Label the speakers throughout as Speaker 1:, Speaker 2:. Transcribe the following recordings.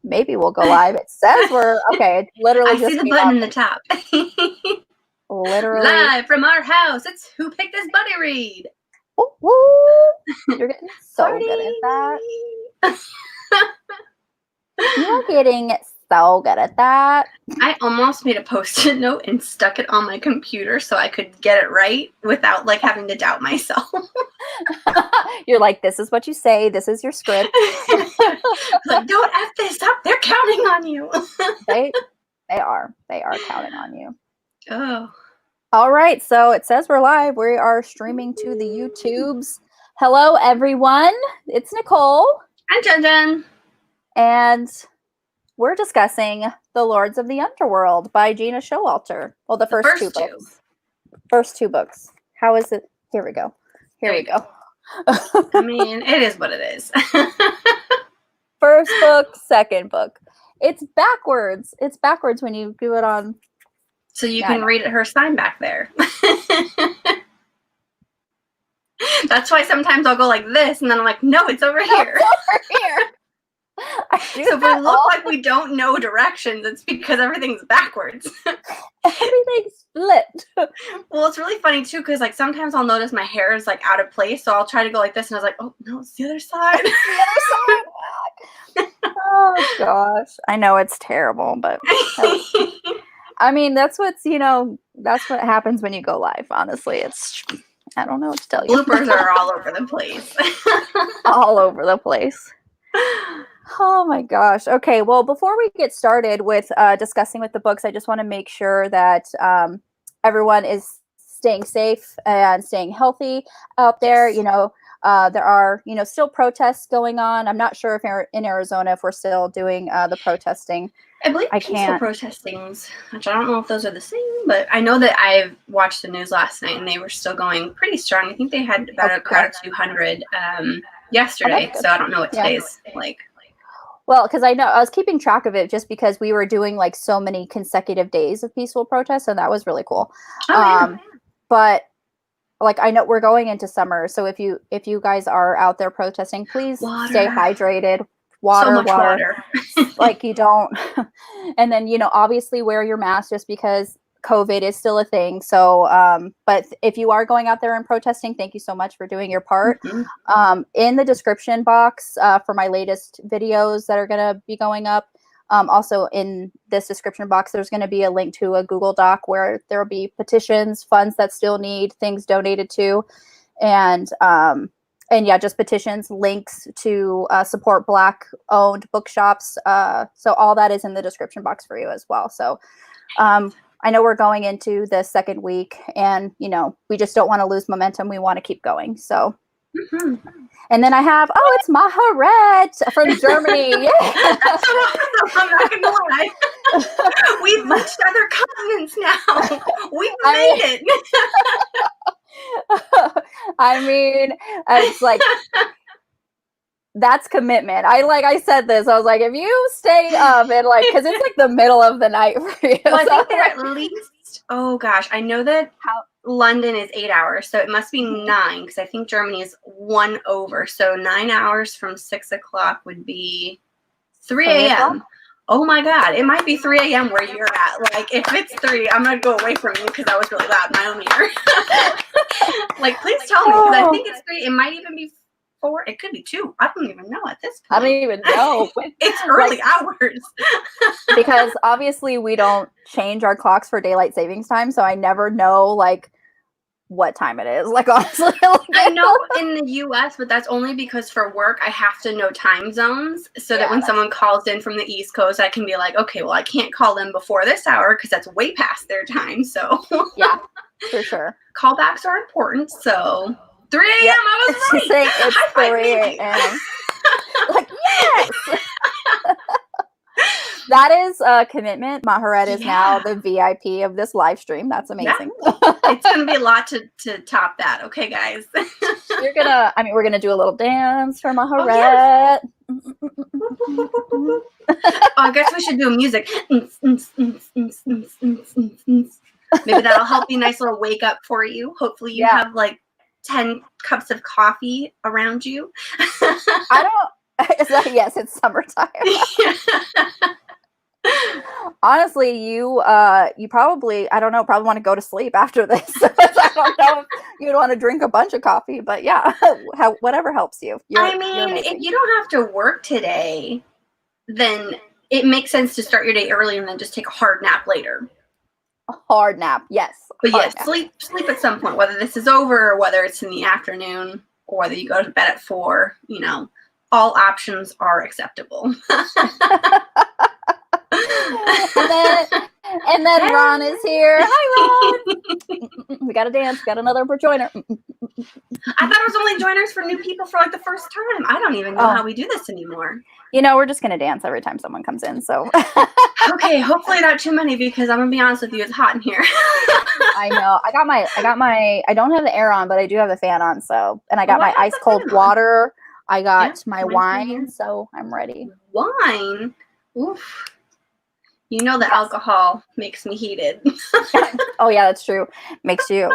Speaker 1: Maybe we'll go live. It says we're okay. It literally
Speaker 2: I see the button in the top.
Speaker 1: Literally
Speaker 2: live from our house. It's Who Picked This Buddy Read.
Speaker 1: You're getting so good at that. You are getting so good at that.
Speaker 2: I almost made a Post-it note and stuck it on my computer so I could get it right without like having to doubt myself.
Speaker 1: You're like, this is what you say. This is your script.
Speaker 2: Like, don't F this up. They're counting on you.
Speaker 1: They are. They are counting on you.
Speaker 2: Oh.
Speaker 1: All right. So it says we're live. We are streaming to the YouTubes. Hello, everyone. It's Nicole.
Speaker 2: I'm Jen Jen.
Speaker 1: And we're discussing The Lords of the Underworld by Gina Showalter. Well, the first two books. First two books. How is it? Here we go. Here we go.
Speaker 2: I mean, it is what it is.
Speaker 1: First book, second book. It's backwards. It's backwards when you do it on.
Speaker 2: So you can read her sign back there. That's why sometimes I'll go like this, and then I'm like, no, it's over here.
Speaker 1: It's over here.
Speaker 2: So if we look like we don't know directions, it's because everything's backwards.
Speaker 1: Everything's flipped.
Speaker 2: Well, it's really funny too, because like sometimes I'll notice my hair is like out of place, so I'll try to go like this, and I was like, oh no, it's the other side.
Speaker 1: It's the other side. Oh gosh, I know it's terrible, but I mean that's what's that's what happens when you go live. Honestly, I don't know what to tell you.
Speaker 2: Bloopers are all over the place.
Speaker 1: All over the place. Oh my gosh. Okay, well, before we get started with discussing with the books, I just want to make sure that everyone is staying safe and staying healthy out there.
Speaker 2: Yes.
Speaker 1: There are, still protests going on. I'm not sure if in Arizona, if we're still doing the protesting.
Speaker 2: I believe peaceful protestings, which I don't know if those are the same, but I know that I've watched the news last night and they were still going pretty strong. I think they had about a crowd of 200 yesterday, so I don't know what today's like.
Speaker 1: Well, because I know I was keeping track of it just because we were doing like so many consecutive days of peaceful protests, and that was really cool. But like I know we're going into summer, so if you guys are out there protesting, please stay hydrated. Water. Like you don't, and then obviously wear your mask just because COVID is still a thing. So, but if you are going out there and protesting, thank you so much for doing your part. Mm-hmm. In the description box for my latest videos that are going to be going up, also in this description box, there's going to be a link to a Google Doc where there will be petitions, funds that still need things donated to, and yeah, just petitions, links to support Black-owned bookshops. So all that is in the description box for you as well. So I know we're going into the second week, and we just don't want to lose momentum. We want to keep going. So, and then I have it's Maharet from Germany. Yeah.
Speaker 2: I'm not gonna lie. We've reached other continents now. We've made it.
Speaker 1: I mean, it's like that's commitment. I said this. I was like, if you stay up and because it's like the middle of the night for you.
Speaker 2: Well, I think they're at least. Oh gosh, I know that London is 8 hours, so it must be 9 because I think Germany is 1 over. So 9 hours from 6 o'clock would be 3 a.m. Oh my God, it might be 3 a.m. where you're at. Like, if it's 3, I'm gonna go away from you because that was really loud in my own ear. Like, please tell me because I think it's 3. It might even be 4. It could be 2. I don't even know at this point.
Speaker 1: I don't even know.
Speaker 2: It's early hours.
Speaker 1: Because obviously we don't change our clocks for daylight savings time, so I never know what time it is. Like honestly,
Speaker 2: I know in the US, but that's only because for work I have to know time zones so that when someone calls in from the East Coast, I can be like, okay, well I can't call them before this hour because that's way past their time. So
Speaker 1: yeah, for sure.
Speaker 2: Callbacks are important. So 3 a.m.
Speaker 1: Yep.
Speaker 2: I was right.
Speaker 1: Saying it's 3 a.m. Like yes. That is a commitment. Maharet is now the VIP of this live stream. That's amazing.
Speaker 2: Yeah. It's going to be a lot to top that. Okay, guys.
Speaker 1: We're going to do a little dance for Maharet.
Speaker 2: I guess we should do music. Maybe that'll help be a nice little wake up for you. Hopefully you have 10 cups of coffee around you.
Speaker 1: Yes, it's summertime. Honestly, you probably, I don't know, probably want to go to sleep after this. I don't know if you'd want to drink a bunch of coffee, but yeah, whatever helps you.
Speaker 2: I mean, if you don't have to work today, then it makes sense to start your day early and then just take a hard nap later.
Speaker 1: A hard nap, yes.
Speaker 2: But yes, sleep at some point, whether this is over or whether it's in the afternoon or whether you go to bed at 4, all options are acceptable.
Speaker 1: and then Ron is here. Hi, Ron. We got to dance. Got another joiner.
Speaker 2: I thought it was only joiners for new people for like the first time. I don't even know how we do this anymore.
Speaker 1: We're just gonna dance every time someone comes in. So
Speaker 2: okay, hopefully not too many because I'm gonna be honest with you, it's hot in here.
Speaker 1: I know. I got my. I don't have the air on, but I do have the fan on. So, and I got my ice cold water. I got my wine, so I'm ready.
Speaker 2: Wine. Oof. The alcohol makes me heated.
Speaker 1: Oh yeah, that's true. Makes you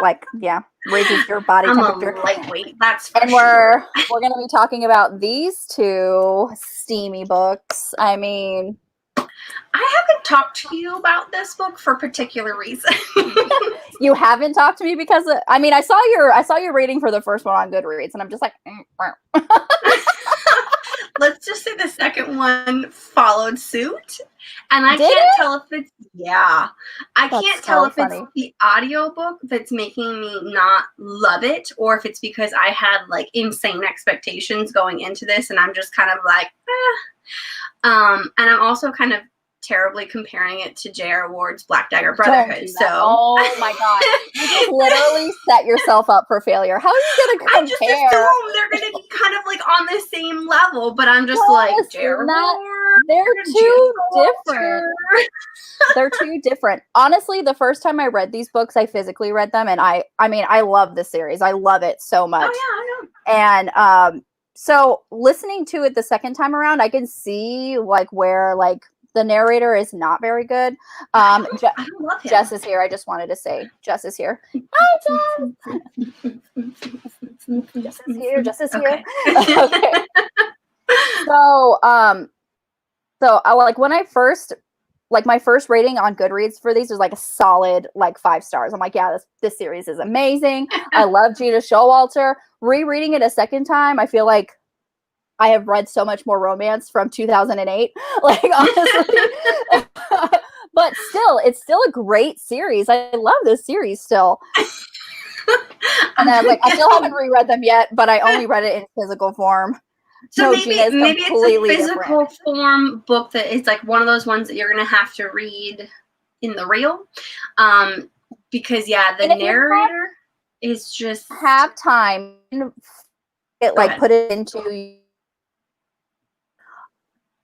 Speaker 1: raises your body temperature.
Speaker 2: I'm a lightweight. That's for
Speaker 1: and
Speaker 2: sure.
Speaker 1: we're gonna be talking about these two steamy books. I mean,
Speaker 2: I haven't talked to you about this book for a particular reason.
Speaker 1: You haven't talked to me because I saw your rating for the first one on Goodreads, and I'm just like.
Speaker 2: Let's just say the second one followed suit. And I can't tell if it's it's the audiobook that's making me not love it or if it's because I had like insane expectations going into this and I'm just kind of like, And I'm also kind of terribly comparing it to J.R. Ward's Black Dagger Brotherhood. So
Speaker 1: oh my god. You just literally set yourself up for failure. How are you gonna compare?
Speaker 2: I just assume they're gonna be kind of like on the same level, but I'm just like J.R. Ward.
Speaker 1: They're too different. They're too different. Honestly, the first time I read these books, I physically read them and I love the series. I love it so much.
Speaker 2: Oh yeah, I know.
Speaker 1: And so listening to it the second time around, I can see like where like the narrator is not very good.
Speaker 2: I love him.
Speaker 1: Jess is here. I just wanted to say Jess is here. Hi, Jess. Jess is here. Jess is here. Okay. So, when I first, my first rating on Goodreads for these was like a solid 5 stars. I'm like, yeah, this series is amazing. I love Gina Showalter. Rereading it a second time, I feel like I have read so much more romance from 2008. Honestly. But still, it's still a great series. I love this series still. And I was like, I still haven't reread them yet, but I only read it in physical form.
Speaker 2: So maybe it's a physical form book that is like one of those ones that you're going to have to read in the real. Because, the narrator is just...
Speaker 1: Have time. Put it into...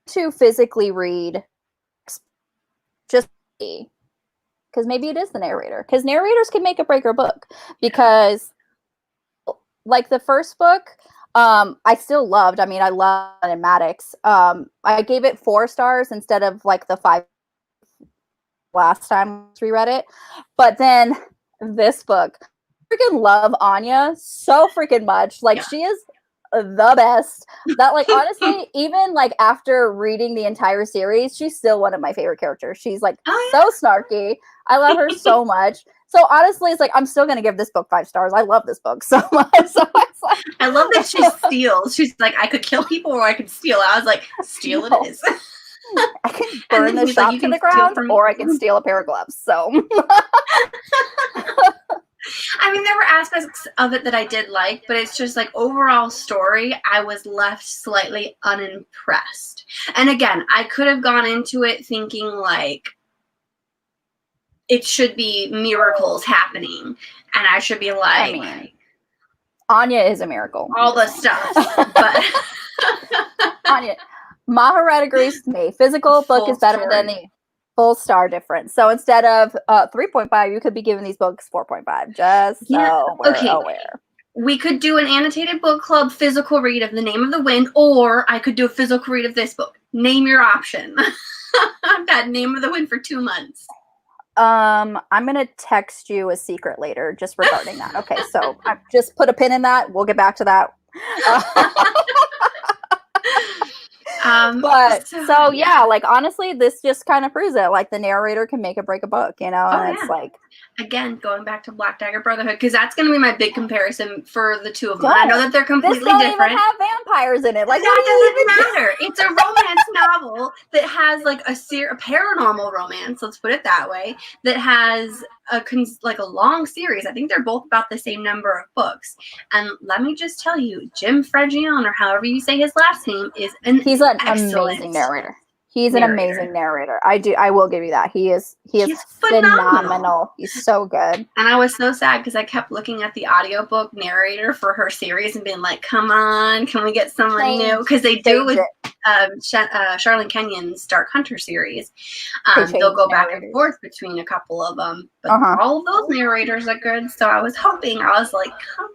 Speaker 1: to physically read just because maybe it is the narrator because narrators can make a break or book because like the first book I still loved. I love London Maddox. I gave it 4 stars instead of like the 5 last time we reread it, but then this book freaking love Anya so freaking much. She is the best. That honestly, even after reading the entire series, she's still one of my favorite characters. She's so snarky. I love her so much. So honestly, it's I'm still gonna give this book 5 stars. I love this book so much. So
Speaker 2: I love that she steals. She's like, I could kill people or I could steal. I was like, steal it is.
Speaker 1: I can burn the shop to the ground, or I can steal a pair of gloves. So.
Speaker 2: There were aspects of it that I did like, but it's just overall story, I was left slightly unimpressed. And again, I could have gone into it thinking it should be miracles happening. And I should be
Speaker 1: Anya is a miracle.
Speaker 2: All the stuff. But
Speaker 1: Anya, Maharata agrees with me. Physical book is better than the full star difference. So instead of 3.5, you could be giving these books 4.5. Just so we're aware.
Speaker 2: We could do an annotated book club physical read of The Name of the Wind, or I could do a physical read of this book. Name your option. I've got Name of the Wind for 2 months.
Speaker 1: I'm gonna text you a secret later just regarding that. Okay, so I just put a pin in that. We'll get back to that. But so yeah, like honestly, this just kind of proves it. Like the narrator can make or break a book, you know, and it's like,
Speaker 2: again, going back to Black Dagger Brotherhood, because that's going to be my big comparison for the two of them. I know that they're completely different.
Speaker 1: This don't even have vampires in it. Like
Speaker 2: that doesn't matter. It's a romance novel that has like a paranormal romance. Let's put it that way. That has a long series. I think they're both about the same number of books. And let me just tell you, Jim Fregion, or however you say his last name, he's an amazing
Speaker 1: narrator. He's an amazing narrator. I will give you that. He's phenomenal. He's so good.
Speaker 2: And I was so sad because I kept looking at the audiobook narrator for her series and being like, come on, can we get someone new? Because they do with Charlene Kenyon's Dark Hunter series. They'll go back and forth between a couple of them. But all of those narrators are good. So I was hoping, I was like, come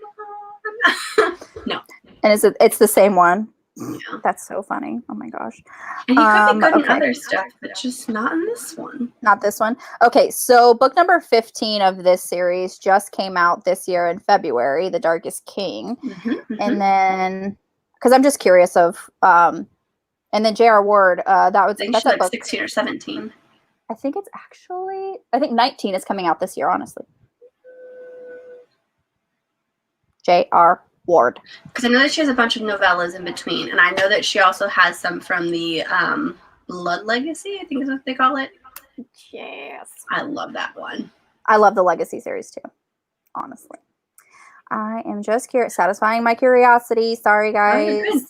Speaker 2: on. No.
Speaker 1: And it's the same one. Yeah. That's so funny. Oh my gosh.
Speaker 2: And he could be good in other stuff, but just not in this one.
Speaker 1: Not this one. Okay, so book number 15 of this series just came out this year in February, The Darkest King. And then, because I'm just curious of, and then J.R. Ward, that's
Speaker 2: like 16 or 17.
Speaker 1: I think 19 is coming out this year, honestly. J.R. Ward.
Speaker 2: Because I know that she has a bunch of novellas in between, and I know that she also has some from the Blood Legacy, I think is what they call it.
Speaker 1: Yes.
Speaker 2: I love that one.
Speaker 1: I love the Legacy series too, honestly. I am just satisfying my curiosity. Sorry, guys.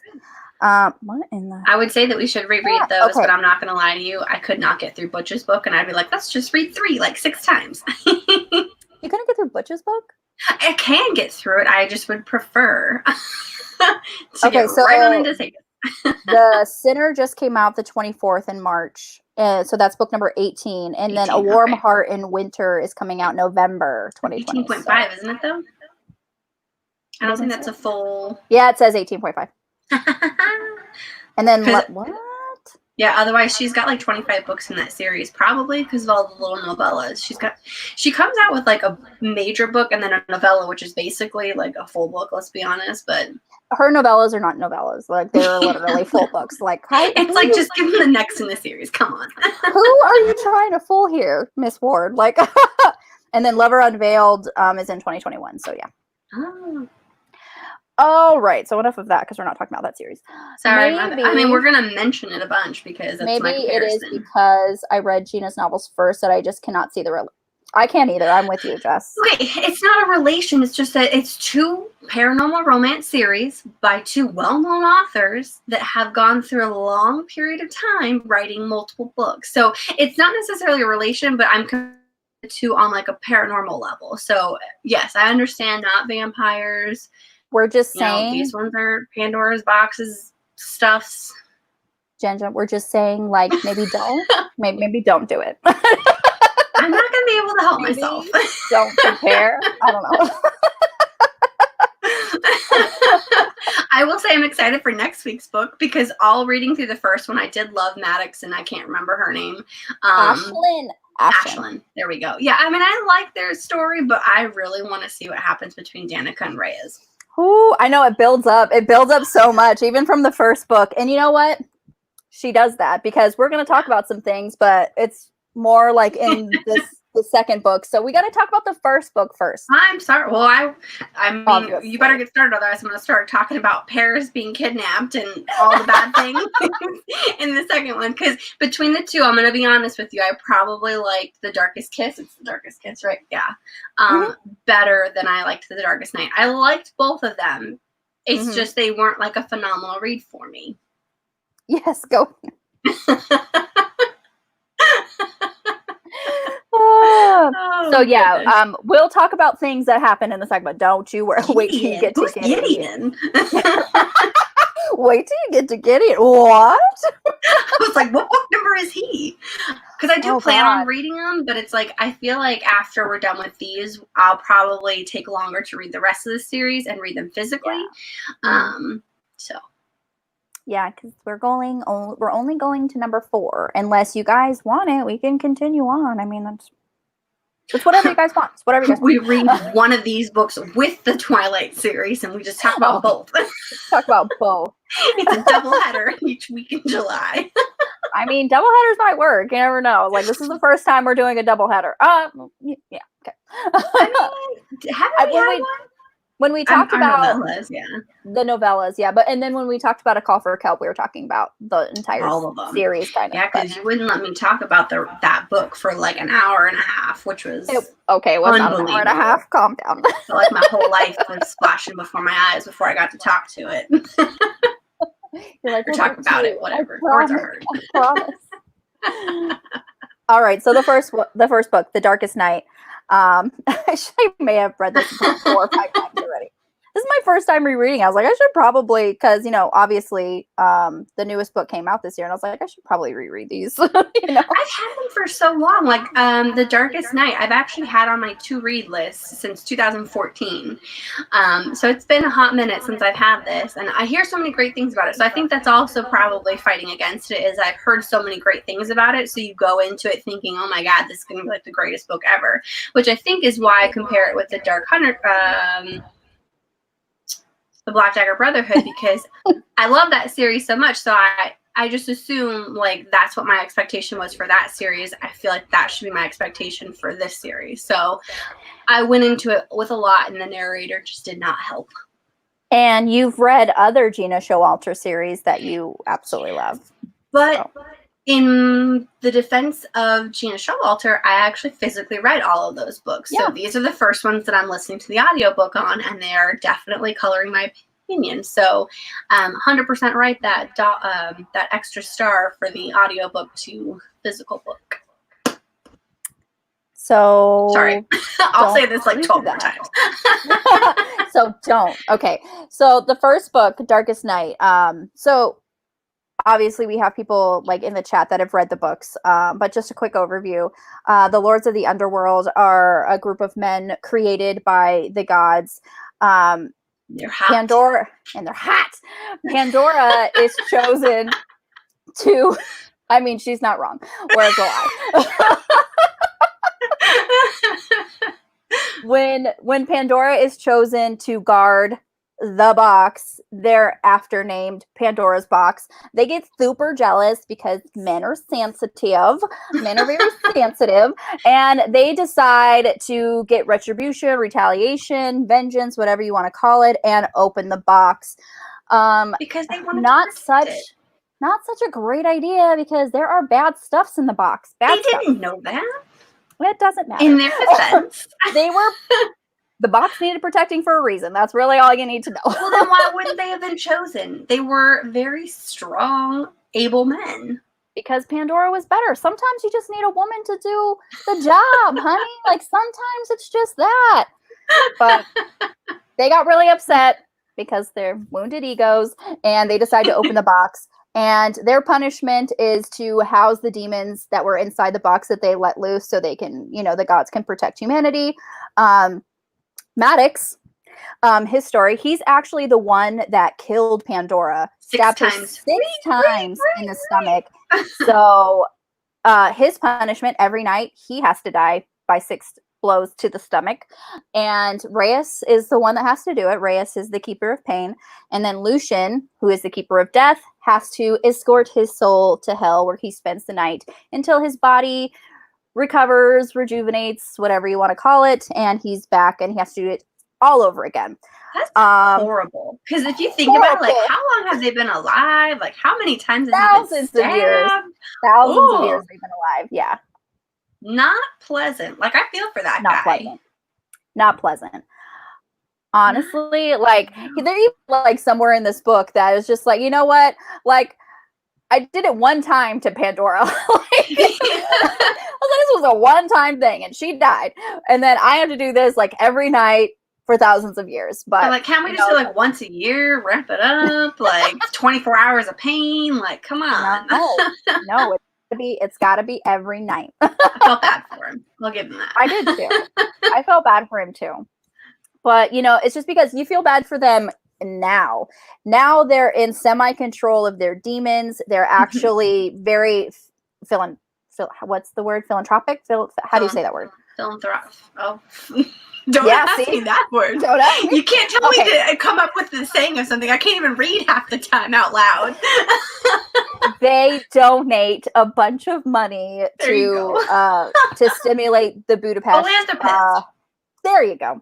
Speaker 1: What in the...
Speaker 2: I would say that we should reread those, but I'm not going to lie to you. I could not get through Butch's book, and I'd be like, let's just read 3 like 6 times.
Speaker 1: You couldn't get through Butch's book?
Speaker 2: I can get through it. I just would prefer to get right on into Satan.
Speaker 1: The Sinner just came out the 24th in March. So that's book number 18. And then A Warm Heart in Winter is coming out November 2020.
Speaker 2: 18.5, isn't it, though? I don't think that's a full...
Speaker 1: Yeah, it says 18.5. And then what?
Speaker 2: Yeah, otherwise she's got like 25 books in that series, probably because of all the little novellas. She comes out with like a major book and then a novella, which is basically like a full book, let's be honest, but
Speaker 1: her novellas are not novellas. Like they're literally full books. Like
Speaker 2: it's like just give them the next in the series. Come on.
Speaker 1: Who are you trying to fool here, Miss Ward? Like and then Lover Unveiled is in 2021, so yeah.
Speaker 2: Oh.
Speaker 1: All right, so enough of that because we're not talking about that series.
Speaker 2: Sorry, I mean we're gonna mention it a bunch because it's my comparison.
Speaker 1: It is because I read Gina's novels first that I just cannot see I can't either. I'm with you, Jess.
Speaker 2: Okay, it's not a relation. It's just that it's 2 paranormal romance series by 2 well-known authors that have gone through a long period of time writing multiple books. So it's not necessarily a relation, but I'm to on like a paranormal level. So yes, I understand not vampires.
Speaker 1: We're just saying
Speaker 2: these ones are Pandora's boxes stuffs.
Speaker 1: Ginger, we're just saying like maybe don't maybe don't do it.
Speaker 2: I'm not gonna be able to help myself.
Speaker 1: Don't compare. I don't know.
Speaker 2: I will say I'm excited for next week's book because all reading through the first one, I did love Maddox and I can't remember her name. Ashlyn. There we go. Yeah, I mean I like their story, but I really want to see what happens between Danica and Reyes.
Speaker 1: Ooh, I know it builds up. It builds up so much, even from the first book. And you know what? She does that because we're going to talk about some things, but it's more like in the second book. So we got to talk about the first book first.
Speaker 2: I'm sorry. Well, I mean, obviously. You better get started. Otherwise, I'm going to start talking about Paris being kidnapped and all the bad things in the second one. Because between the two, I'm going to be honest with you. I probably liked The Darkest Kiss. It's The Darkest Kiss, right? Yeah. Better than I liked The Darkest Night. I liked both of them. It's just they weren't like a phenomenal read for me.
Speaker 1: Yes, go. So yeah, we'll talk about things that happen in the segment. Don't you worry. Wait till you get to Gideon. Wait till you get to Gideon. What?
Speaker 2: I was like, what book number is he? Because I do plan on reading them, but it's like I feel like after we're done with these, I'll probably take longer to read the rest of the series and read them physically. So.
Speaker 1: Yeah, because we're only going to number 4. Unless you guys want it, we can continue on. I mean, that's It's whatever you guys want. It's whatever you guys want.
Speaker 2: We read one of these books with the Twilight series, and we just talk about both.
Speaker 1: Talk about both.
Speaker 2: It's a doubleheader each week in July.
Speaker 1: I mean, doubleheaders might work. You never know. Like, this is the first time we're doing a doubleheader. Yeah, okay.
Speaker 2: I mean, haven't we had one?
Speaker 1: When we talked about
Speaker 2: novellas,
Speaker 1: the novellas, but and then when we talked about A Call for Kelp, we were talking about the entire series, kind of.
Speaker 2: Yeah, because you wouldn't let me talk about that book for like an hour and a half, which was
Speaker 1: it was not an hour and a half. Calm down.
Speaker 2: So like my whole life was flashing before my eyes before I got to talk to it.
Speaker 1: You're like,
Speaker 2: or talk about it, whatever. Words are hard.
Speaker 1: I promise. All right, so the first book, The Darkest Night. I may have read this 4 or 5 times already. This is my first time rereading. I was like, I should probably, because obviously, the newest book came out this year, and I was like, I should probably reread these. I've had
Speaker 2: them for so long. Like The Darkest Night, I've actually had on my to-read list since 2014. So it's been a hot minute since I've had this, and I hear so many great things about it. So I think that's also probably fighting against it. Is I've heard so many great things about it, so you go into it thinking, oh my God, this is going to be like the greatest book ever. Which I think is why I compare it with the Dark Hunter. The Black Dagger Brotherhood, because I love that series so much. So I just assume like that's what my expectation was for that series. I feel like that should be my expectation for this series. So I went into it with a lot, and the narrator just did not help.
Speaker 1: And you've read other Gina Showalter series that you absolutely love.
Speaker 2: But in the defense of Gina Showalter, I actually physically read all of those books. So these are the first ones that I'm listening to the audiobook on, and they are definitely coloring my opinion. So 100% right that that extra star for the audiobook to physical book.
Speaker 1: So
Speaker 2: sorry, I'll say this like 12 more times.
Speaker 1: So don't. Okay. So the first book, Darkest Night. So obviously, we have people like in the chat that have read the books, but just a quick overview. The Lords of the Underworld are a group of men created by the gods.
Speaker 2: They're hot.
Speaker 1: Pandora, and they're hot. Pandora is chosen to. I mean, she's not wrong. Where's the lie? When Pandora is chosen to guard the box, they're after named Pandora's box. They get super jealous because men are sensitive. Men are very sensitive, and they decide to get retribution, retaliation, vengeance, whatever you want to call it, and open the box.
Speaker 2: Because they want
Speaker 1: not such a great idea, because there are bad stuffs in the box.
Speaker 2: They didn't know that.
Speaker 1: It doesn't matter.
Speaker 2: In their defense,
Speaker 1: the box needed protecting for a reason. That's really all you need to know.
Speaker 2: Well, then why wouldn't they have been chosen? They were very strong, able men.
Speaker 1: Because Pandora was better. Sometimes you just need a woman to do the job, honey. Like, sometimes it's just that. But they got really upset because they're wounded egos, and they decide to open the box. And their punishment is to house the demons that were inside the box that they let loose, so they can, the gods can protect humanity. Maddox, his story, he's actually the one that killed Pandora, stabbed her 6 times in the stomach. So his punishment, every night he has to die by 6 blows to the stomach. And Reyes is the one that has to do it. Reyes is the keeper of pain. And then Lucian, who is the keeper of death, has to escort his soul to hell, where he spends the night until his body recovers, rejuvenates, whatever you want to call it, and he's back, and he has to do it all over again.
Speaker 2: That's horrible. Because if you think about it, like, how long have they been alive? Like, how many times have they been stabbed?
Speaker 1: Of years. Thousands of years they've been alive. Yeah.
Speaker 2: Not pleasant. Like, I feel for that guy.
Speaker 1: Not pleasant. Honestly, like, they're even like somewhere in this book that is just like, you know what? Like, I did it one time to Pandora. This was a one-time thing, and she died. And then I have to do this like every night for thousands of years. But
Speaker 2: like, can't we just do like once a year, wrap it up, like 24 hours of pain? Like, come on.
Speaker 1: No, it's gotta be every night.
Speaker 2: I felt bad for him. I'll give him that.
Speaker 1: I did too. I felt bad for him too. But it's just because you feel bad for them now. Now they're in semi-control of their demons. They're actually very what's the word? Philanthropic? How do you say that word?
Speaker 2: Philanthrop. Oh. Don't
Speaker 1: Yeah,
Speaker 2: ask
Speaker 1: see?
Speaker 2: me that word.
Speaker 1: Don't ask me.
Speaker 2: You can't tell
Speaker 1: Okay.
Speaker 2: me to come up with the saying of something. I can't even read half the time out loud.
Speaker 1: They donate a bunch of money
Speaker 2: There you
Speaker 1: to stimulate the Budapest.
Speaker 2: Philanthropist.
Speaker 1: There you go.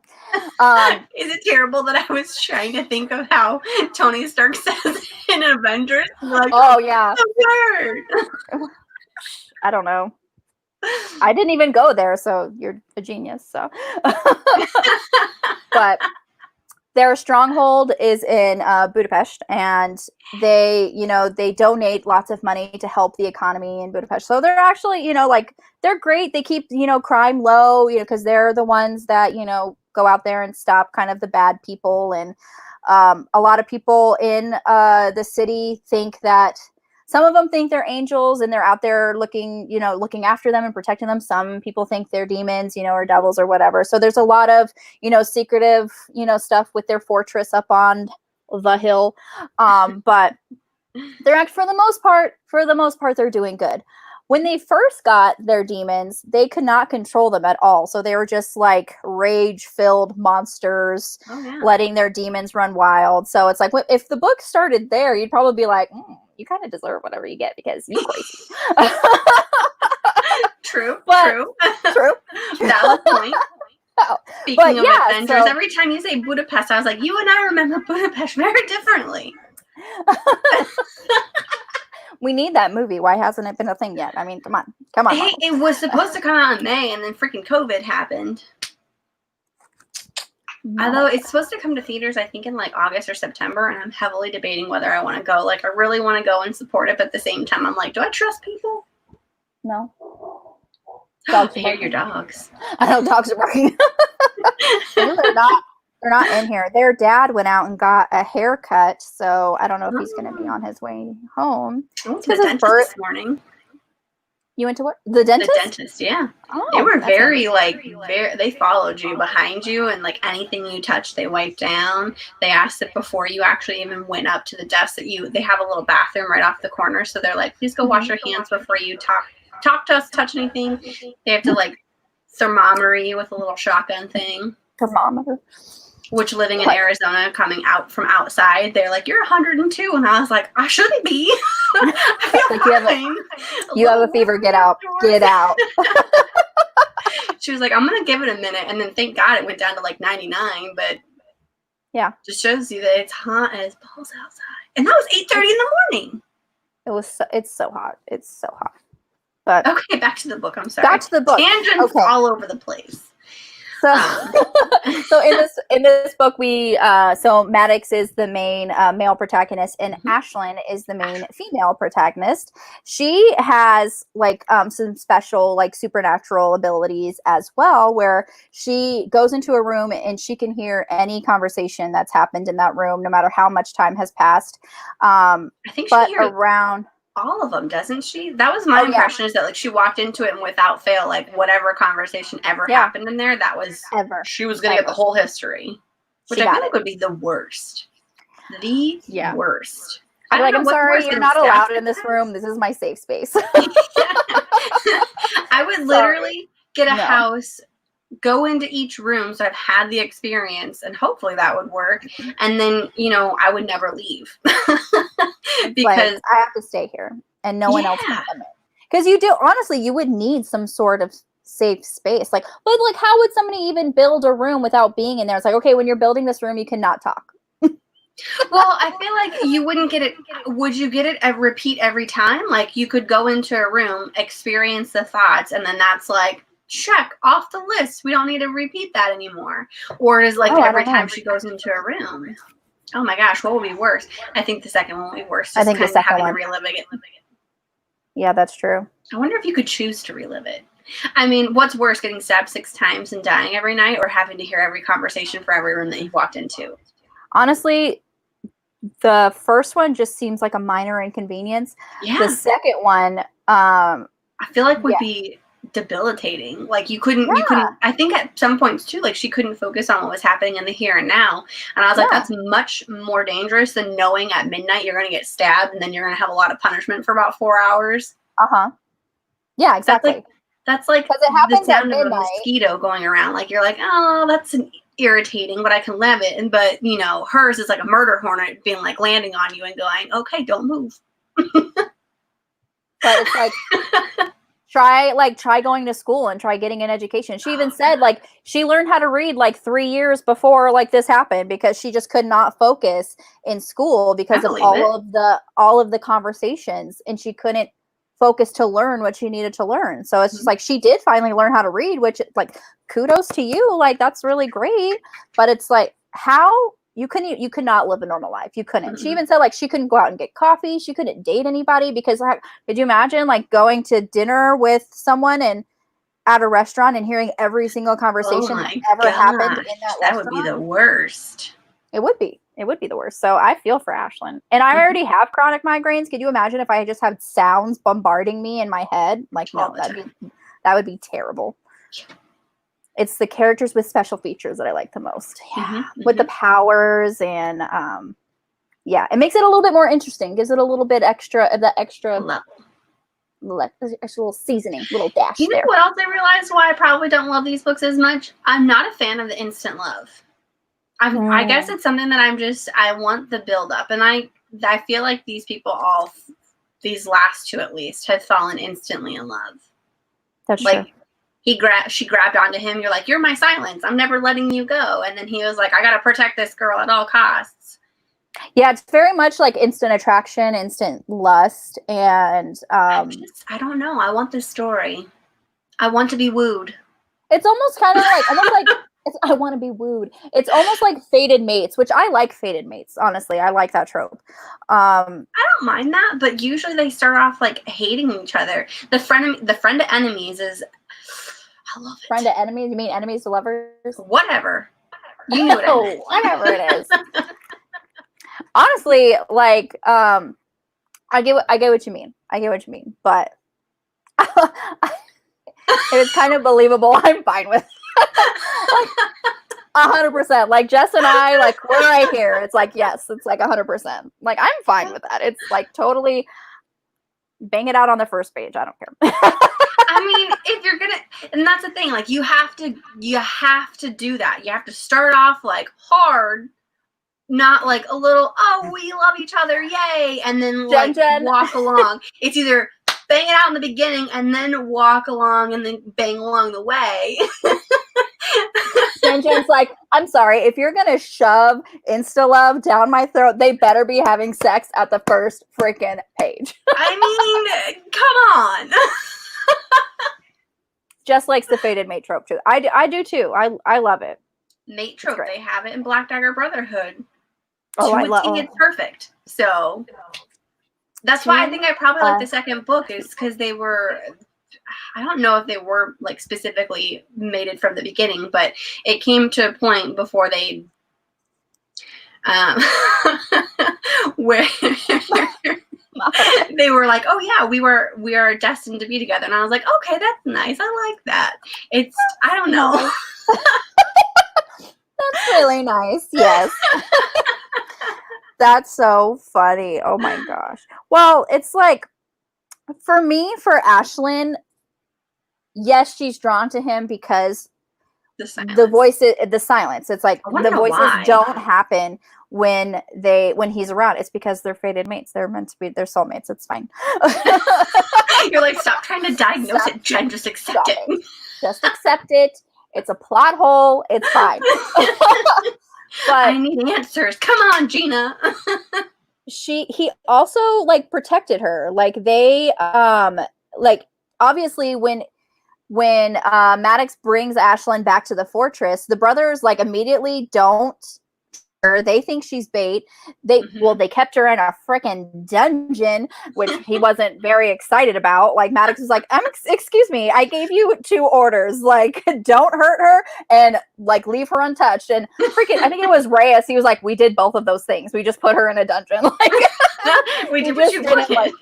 Speaker 2: Is it terrible that I was trying to think of how Tony Stark says in Avengers? Like,
Speaker 1: oh yeah.
Speaker 2: The word.
Speaker 1: I don't know. I didn't even go there, so you're a genius. So, but their stronghold is in Budapest, and they donate lots of money to help the economy in Budapest. So they're actually, they're great. They keep, crime low, because they're the ones that, go out there and stop kind of the bad people. And a lot of people in the city think that some of them think they're angels and they're out there looking after them and protecting them. Some people think they're demons, or devils or whatever. So there's a lot of, secretive, stuff with their fortress up on the hill. But they're for the most part, they're doing good. When they first got their demons, they could not control them at all. So they were just like rage-filled monsters, letting their demons run wild. So it's like, if the book started there, you'd probably be like, you kind of deserve whatever you get because you're crazy.
Speaker 2: True.
Speaker 1: Valid
Speaker 2: point. Speaking of Avengers, every time you say Budapest, I was like, you and I remember Budapest very differently.
Speaker 1: We need that movie. Why hasn't it been a thing yet? I mean, come on.
Speaker 2: Hey, it was supposed to come out in May, and then freaking COVID happened. No. Although it's supposed to come to theaters, I think in like August or September, and I'm heavily debating whether I want to go. Like, I really want to go and support it, but at the same time, I'm like, do I trust people?
Speaker 1: No.
Speaker 2: I hear your dogs.
Speaker 1: I know dogs are barking. They're not in here. Their dad went out and got a haircut, so I don't know if he's going to be on his way home.
Speaker 2: I went to the dentist this morning.
Speaker 1: You went to what? The dentist?
Speaker 2: The dentist, yeah. Oh, they were very they followed you behind you, and like anything you touched, they wiped down. They asked that before you actually even went up to the desk that they have a little bathroom right off the corner, so they're like, please go wash your hands before you talk to us, touch anything. They have to like thermometer you with a little shotgun thing.
Speaker 1: Thermometer.
Speaker 2: Which living in Arizona, coming out from outside, they're like, you're 102. And I was like, I shouldn't be. I feel fine.
Speaker 1: You have a fever. Get out. Get out.
Speaker 2: She was like, I'm going to give it a minute. And then thank God it went down to like 99. But
Speaker 1: yeah,
Speaker 2: just shows you that it's hot as balls outside. And that was 8:30 in the morning.
Speaker 1: It's so hot. It's so hot. But
Speaker 2: okay, back to the book. I'm sorry.
Speaker 1: Back to the book.
Speaker 2: Tangents all over the place.
Speaker 1: So in this book, so Maddox is the main male protagonist, and Ashlyn is the main female protagonist. She has like some special like supernatural abilities as well, where she goes into a room and she can hear any conversation that's happened in that room, no matter how much time has passed.
Speaker 2: I think
Speaker 1: but
Speaker 2: she hears
Speaker 1: around.
Speaker 2: All of them, doesn't she? That was my impression, is that like she walked into it and without fail, like whatever conversation ever happened in there, that was she was going to get the whole history, which I feel like would be the worst. The worst.
Speaker 1: I'm sorry, you're not allowed in this room. This is my safe space.
Speaker 2: I would literally get a house, go into each room, so I've had the experience, and hopefully that would work. And then, I would never leave. Because
Speaker 1: I have to stay here and no one else can come in. Because you would need some sort of safe space. But how would somebody even build a room without being in there? It's like, okay, when you're building this room, you cannot talk.
Speaker 2: Well, I feel like you wouldn't get it. Would you get it a repeat every time? Like, you could go into a room, experience the thoughts, and then that's like, check off the list. We don't need to repeat that anymore. Or is like every time she goes into a room. Oh my gosh, what would be worse? I think the second one would be worse.
Speaker 1: I think the second one.
Speaker 2: Reliving it.
Speaker 1: Yeah, that's true.
Speaker 2: I wonder if you could choose to relive it. I mean, what's worse, getting stabbed 6 times and dying every night, or having to hear every conversation for every room that you've walked into?
Speaker 1: Honestly, the first one just seems like a minor inconvenience.
Speaker 2: Yeah.
Speaker 1: The second one,
Speaker 2: I feel like would be debilitating. Like you couldn't I think at some points too, like she couldn't focus on what was happening in the here and now, and I was like, that's much more dangerous than knowing at midnight you're going to get stabbed and then you're going to have a lot of punishment for about 4 hours.
Speaker 1: Yeah, exactly.
Speaker 2: That's like
Speaker 1: Because it
Speaker 2: the
Speaker 1: happens at
Speaker 2: sound of a
Speaker 1: midnight.
Speaker 2: mosquito going around. Like you're like, oh, that's irritating, but I can live it. But hers is like a murder hornet being like landing on you and going, okay, don't move.
Speaker 1: But it's like try going to school and try getting an education. She even said like she learned how to read like 3 years before like this happened because she just could not focus in school because of all of the conversations, and she couldn't focus to learn what she needed to learn. So it's just like she did finally learn how to read, which like kudos to you, like that's really great. But it's like how you could not live a normal life. You couldn't. She even said like she couldn't go out and get coffee. She couldn't date anybody because like, could you imagine like going to dinner with someone and at a restaurant and hearing every single conversation that ever happened in that
Speaker 2: that
Speaker 1: restaurant?
Speaker 2: Would be the worst.
Speaker 1: It would be. It would be the worst. So I feel for Ashlyn. And I already have chronic migraines. Could you imagine if I just had sounds bombarding me in my head? Like, no, that would be terrible. It's the characters with special features that I like the most. Yeah. With the powers and yeah, it makes it a little bit more interesting. Gives it a little bit extra of that extra little seasoning, little dash.
Speaker 2: You know what else I realized why I probably don't love these books as much? I'm not a fan of the instant love. I guess it's something that I want the build up, and I feel like these people these last two at least have fallen instantly in love.
Speaker 1: That's
Speaker 2: like
Speaker 1: true.
Speaker 2: She grabbed onto him. You're like, you're my silence. I'm never letting you go. And then he was like, I gotta protect this girl at all costs.
Speaker 1: Yeah, it's very much like instant attraction, instant lust, and
Speaker 2: I don't know. I want this story. I want to be wooed.
Speaker 1: It's almost kind of like I want to be wooed. It's almost like fated mates, which I like fated mates. Honestly, I like that trope.
Speaker 2: I don't mind that, but usually they start off like hating each other. The friend to enemies is, I love it.
Speaker 1: Friend to enemies? You mean enemies to lovers?
Speaker 2: Whatever. You knew it.
Speaker 1: Whatever it is. Honestly, like, I get what you mean. I get what you mean, but it's kind of believable. I'm fine with it. Like 100%. Like Jess and I, like we're right here. It's like yes, it's like 100%. Like I'm fine with that. It's like totally bang it out on the first page. I don't care.
Speaker 2: I mean, if you're gonna, and that's the thing. Like you have to do that. You have to start off like hard. Not like a little, oh, we love each other, yay, and then like walk along. It's either bang it out in the beginning and then walk along and then bang along the way.
Speaker 1: Jen's like, I'm sorry, if you're gonna shove insta love down my throat, they better be having sex at the first freaking page.
Speaker 2: I mean, come on.
Speaker 1: Just likes the fated mate trope too. I do too. I love it.
Speaker 2: Mate trope. They have it in Black Dagger Brotherhood.
Speaker 1: Oh, I love it.
Speaker 2: It's perfect. So that's why I think I probably like the second book is because they were, I don't know if they were like specifically mated from the beginning, but it came to a point before they, where they were like, oh yeah, we are destined to be together. And I was like, okay, that's nice. I like that. I don't know.
Speaker 1: That's really nice. Yes. That's so funny. Oh my gosh. Well, it's like for Ashlyn, yes, she's drawn to him because the silence. It's like the voices don't happen when he's around. It's because they're fated mates. They're meant to be, they're soulmates. It's fine.
Speaker 2: You're like, stop trying to diagnose it, Jen. Just accept it.
Speaker 1: Just accept it. It's a plot hole. It's fine. But
Speaker 2: I need answers. Come on, Gina.
Speaker 1: He also like protected her. Like they like obviously when Maddox brings Ashlyn back to the fortress, the brothers like immediately don't. They think she's bait. They kept her in a freaking dungeon, which he wasn't very excited about. Like Maddox was like, excuse me, I gave you 2 orders. Like, don't hurt her and like leave her untouched. And freaking, I think it was Reyes. He was like, we did both of those things. We just put her in a dungeon. Like
Speaker 2: we did what you wanted.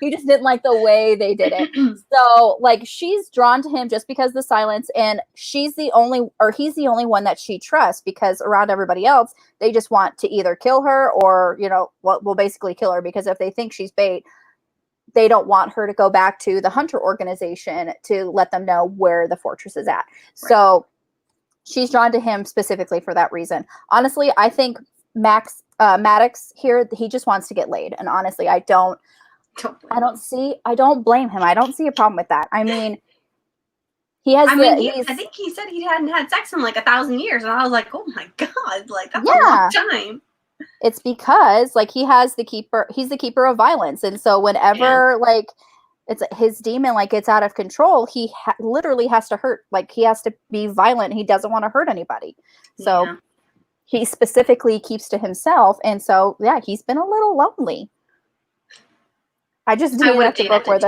Speaker 1: He just didn't like the way they did it. So like she's drawn to him just because the silence, and he's the only one that she trusts, because around everybody else, they just want to either kill her or, will basically kill her, because if they think she's bait, they don't want her to go back to the Hunter organization to let them know where the fortress is at. Right. So she's drawn to him specifically for that reason. Honestly, I think Maddox here, he just wants to get laid. And honestly, I don't blame him. I don't see a problem with that. I mean,
Speaker 2: I think he said he hadn't had sex in like 1,000 years. And I was like, oh my God, like that's a long time.
Speaker 1: It's because like he's the keeper of violence. And so whenever like it's his demon like gets out of control, he literally has to hurt, like he has to be violent. He doesn't want to hurt anybody. So he specifically keeps to himself. And so, yeah, he's been a little lonely. I just didn't like the book where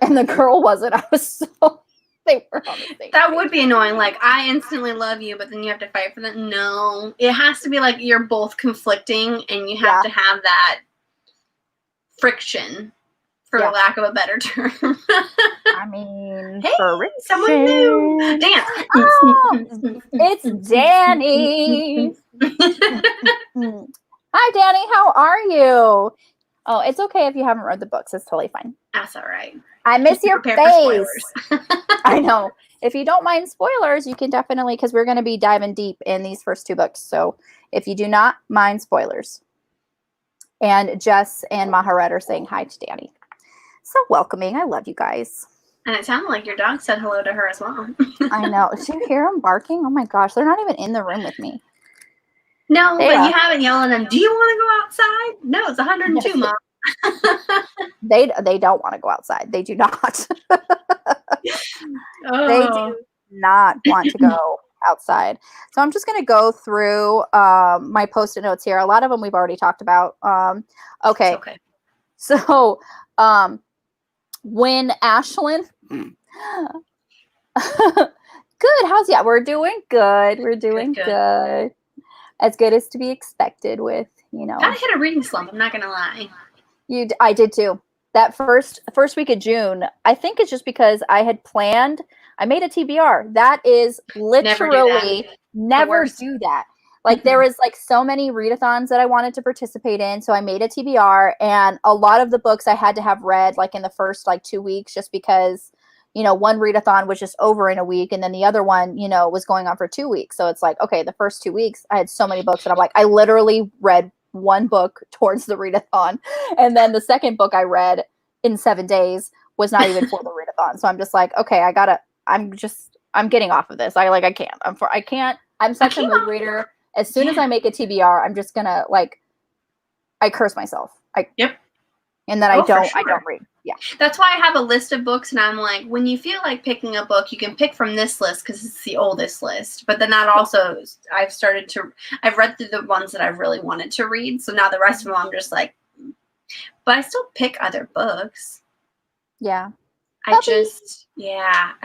Speaker 1: and the girl wasn't. I was so, they were on the same
Speaker 2: that would be annoying. Like, I instantly love you, but then you have to fight for that. No, it has to be like you're both conflicting and you have to have that friction, for lack of a better term.
Speaker 1: I mean,
Speaker 2: hey, someone new. Dan.
Speaker 1: Oh, it's Danny. Hi, Danny. How are you? Oh, it's okay if you haven't read the books. It's totally fine.
Speaker 2: That's all right.
Speaker 1: I miss your face. I know. If you don't mind spoilers, you can definitely, because we're going to be diving deep in these first 2 books. So if you do not mind spoilers. And Jess and Maharet are saying hi to Danny. So welcoming. I love you guys.
Speaker 2: And it sounded like your dog said hello to her as well.
Speaker 1: I know. Did you hear them barking? Oh my gosh. They're not even in the room with me.
Speaker 2: No, but you haven't yelled at them. Do you want to go outside? No, it's 102, Mom.
Speaker 1: They don't want to go outside. They do not. They do not want to go outside. So I'm just going to go through my post-it notes here. A lot of them we've already talked about. Okay. So when Ashlyn good, how's we're doing good. We're doing good. As good as to be expected with,
Speaker 2: I hit a reading slump, I'm not gonna lie.
Speaker 1: I did too. That first week of June, I think it's just because I had planned, I made a TBR. That is literally never do that. Like there was like so many readathons that I wanted to participate in. So I made a TBR, and a lot of the books I had to have read like in the first like 2 weeks, just because, one readathon was just over in a week. And then the other one, was going on for 2 weeks. So it's like, okay, the first 2 weeks I had so many books that I'm like, I literally read one book towards the readathon. And then the second book I read in 7 days was not even for the readathon. So I'm just like, okay, I'm getting off of this. I can't. I'm such a mood reader. As soon as I make a TBR, I'm just gonna I curse myself. And then I don't read. Yeah.
Speaker 3: That's why I have a list of books, and I'm like, when you feel like picking a book, you can pick from this list because it's the oldest list. But then that also, I've read through the ones that I've really wanted to read. So now the rest of them, I'm just like, but I still pick other books.
Speaker 1: Yeah.
Speaker 3: I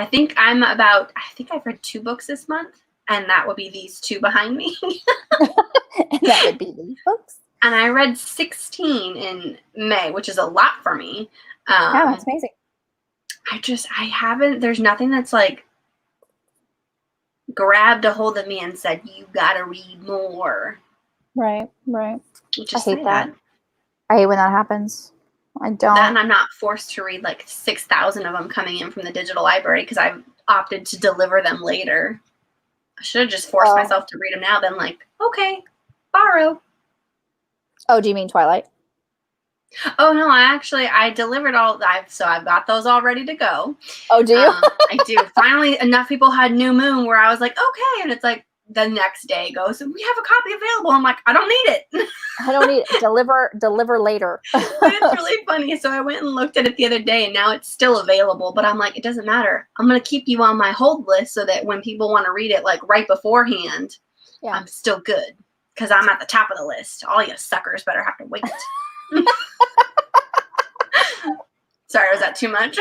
Speaker 3: think I've read 2 books this month. And that would be these 2 behind me.
Speaker 1: And that would be these books.
Speaker 3: And I read 16 in May, which is a lot for me.
Speaker 1: Yeah, that's amazing.
Speaker 3: There's nothing that's like grabbed a hold of me and said, you gotta read more.
Speaker 1: Right.
Speaker 3: I
Speaker 1: hate that. I hate when that happens. I don't.
Speaker 3: And I'm not forced to read like 6,000 of them coming in from the digital library because I've opted to deliver them later. I should have just forced myself to read them now. Been like, okay, borrow.
Speaker 1: Oh, do you mean Twilight?
Speaker 3: Oh no, I delivered I've got those all ready to go.
Speaker 1: Oh, do you?
Speaker 3: I do. Finally, enough people had New Moon where I was like, okay, and it's like the next day goes, we have a copy available. I'm like, I don't need it.
Speaker 1: I don't need it. Deliver later.
Speaker 3: It's really funny. So I went and looked at it the other day, and now it's still available. But I'm like, it doesn't matter. I'm gonna keep you on my hold list so that when people want to read it, like right beforehand, I'm still good because I'm at the top of the list. All you suckers better have to wait. Sorry, was that too much?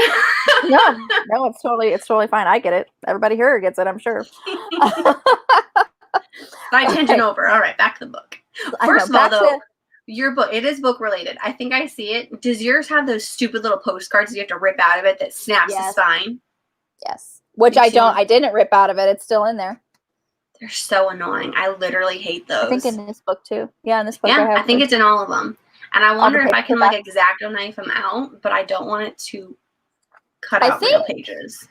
Speaker 1: No, it's totally fine. I get it. Everybody here gets it, I'm sure.
Speaker 3: I tangent over. All right, back to the book. First of all, though, your book, it is book related. I think I see it. Does yours have those stupid little postcards you have to rip out of it that snaps the spine?
Speaker 1: Yes. Which I didn't rip out of it. It's still in there.
Speaker 3: They're so annoying. I literally hate those.
Speaker 1: I think in this book too. Yeah, in this book
Speaker 3: I think it's in all of them.
Speaker 2: And I wonder if I
Speaker 1: pages
Speaker 2: can like X-Acto knife them out, but I don't want it to cut out real pages.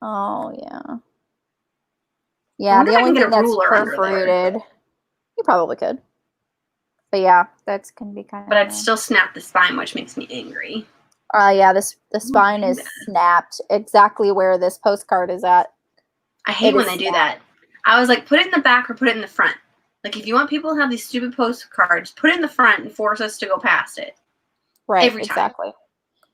Speaker 1: Oh, yeah. Yeah, the only thing that's perforated, you probably could. But yeah, that can be kind of.
Speaker 2: But I'd still snap the spine, which makes me angry.
Speaker 1: Yeah, the spine is snapped exactly where this postcard is at.
Speaker 2: I hate when they do that. I was like, put it in the back or put it in the front. Like, if you want people to have these stupid postcards, put it in the front and force us to go past it.
Speaker 1: Right,
Speaker 2: every time.
Speaker 1: Exactly.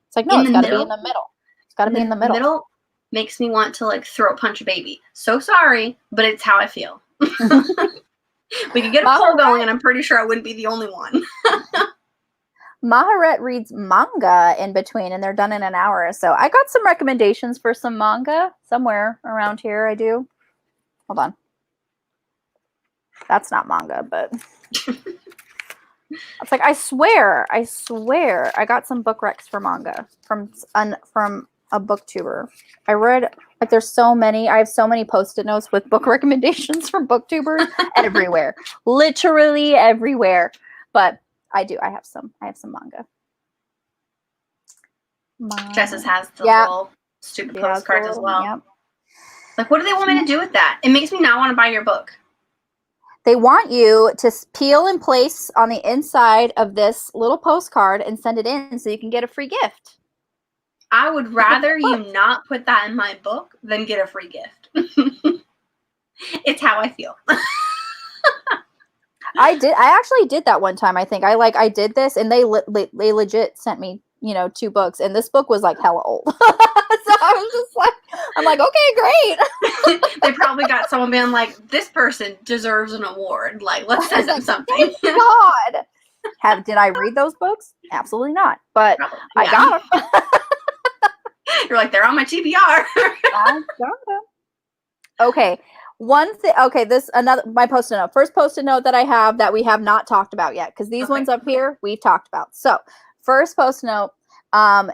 Speaker 1: It's like, no, it's got to be in the middle. It's got to be in the middle.
Speaker 2: Middle makes me want to, like, throat punch a baby. So sorry, but it's how I feel. We could get a poll going, and I'm pretty sure I wouldn't be the only one.
Speaker 1: Maharet reads manga in between, and they're done in an hour. So I got some recommendations for some manga somewhere around here. I do. Hold on. That's not manga, but it's like, I swear, I got some book recs for manga from a booktuber. I read, like, there's so many. I have so many Post-it notes with book recommendations from booktubers everywhere, literally everywhere. But I have some manga.
Speaker 2: Jess's has the little stupid postcards as well. Yep. Like, what do they want me to do with that? It makes me not want to buy your book.
Speaker 1: They want you to peel and place on the inside of this little postcard and send it in so you can get a free gift.
Speaker 2: I would rather you not put that in my book than get a free gift. It's how I feel.
Speaker 1: I actually did that one time. I think I did this, and they legit sent me, 2 books, and this book was like hella old. So I was just like, I'm like, okay, great.
Speaker 2: They probably got someone being like, this person deserves an award. Like, let's send them something.
Speaker 1: Thank God. Did I read those books? Absolutely not. But I got them.
Speaker 2: You're like, they're on my TBR.
Speaker 1: I got them. Okay. One thing. Okay, my Post-it note. First Post-it note that I have that we have not talked about yet, because these ones up here we've talked about. So, first Post-it note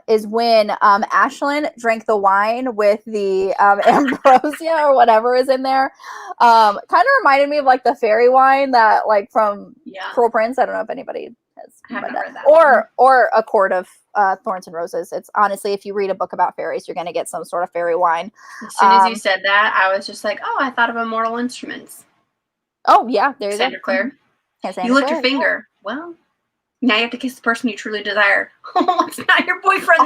Speaker 1: is when Ashlyn drank the wine with the ambrosia or whatever is in there. Kind of reminded me of like the fairy wine that from Cruel Prince. I don't know if anybody has read that. Or A Court of Thorns and Roses. It's honestly, if you read a book about fairies, you're going to get some sort of fairy wine.
Speaker 2: As soon as you said that, I was just like, oh, I thought of Immortal Instruments.
Speaker 1: Oh, yeah. There you go.
Speaker 2: Sandra Clare. You licked your finger. Well, now you have to kiss the person you truly desire. Oh, it's not your boyfriend.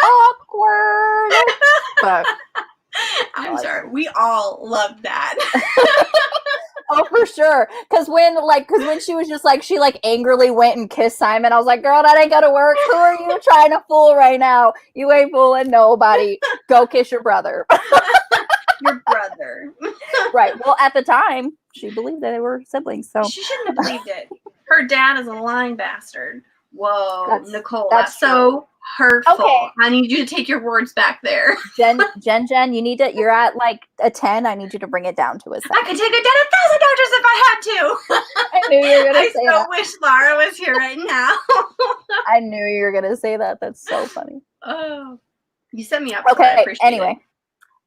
Speaker 1: Awkward. But
Speaker 2: I'm sorry. We all loved that.
Speaker 1: Oh, for sure. Because when she was just like, she angrily went and kissed Simon, I was like, girl, that ain't gonna work. Who are you trying to fool right now? You ain't fooling nobody. Go kiss your brother.
Speaker 2: Your brother.
Speaker 1: Right. Well, at the time, she believed that they were siblings. So
Speaker 2: she shouldn't have believed it. Her dad is a lying bastard. Whoa, Nicole, that's so hurtful. Okay. I need you to take your words back there.
Speaker 1: Jen, you're at a 10. I need you to bring it down to a 7.
Speaker 2: I could take it down 1,000 notches if I had to.
Speaker 1: I knew you were going to say that.
Speaker 2: I so wish Laura was here right now.
Speaker 1: I knew you were going to say that. That's so funny.
Speaker 2: Oh, you set me up.
Speaker 1: Okay,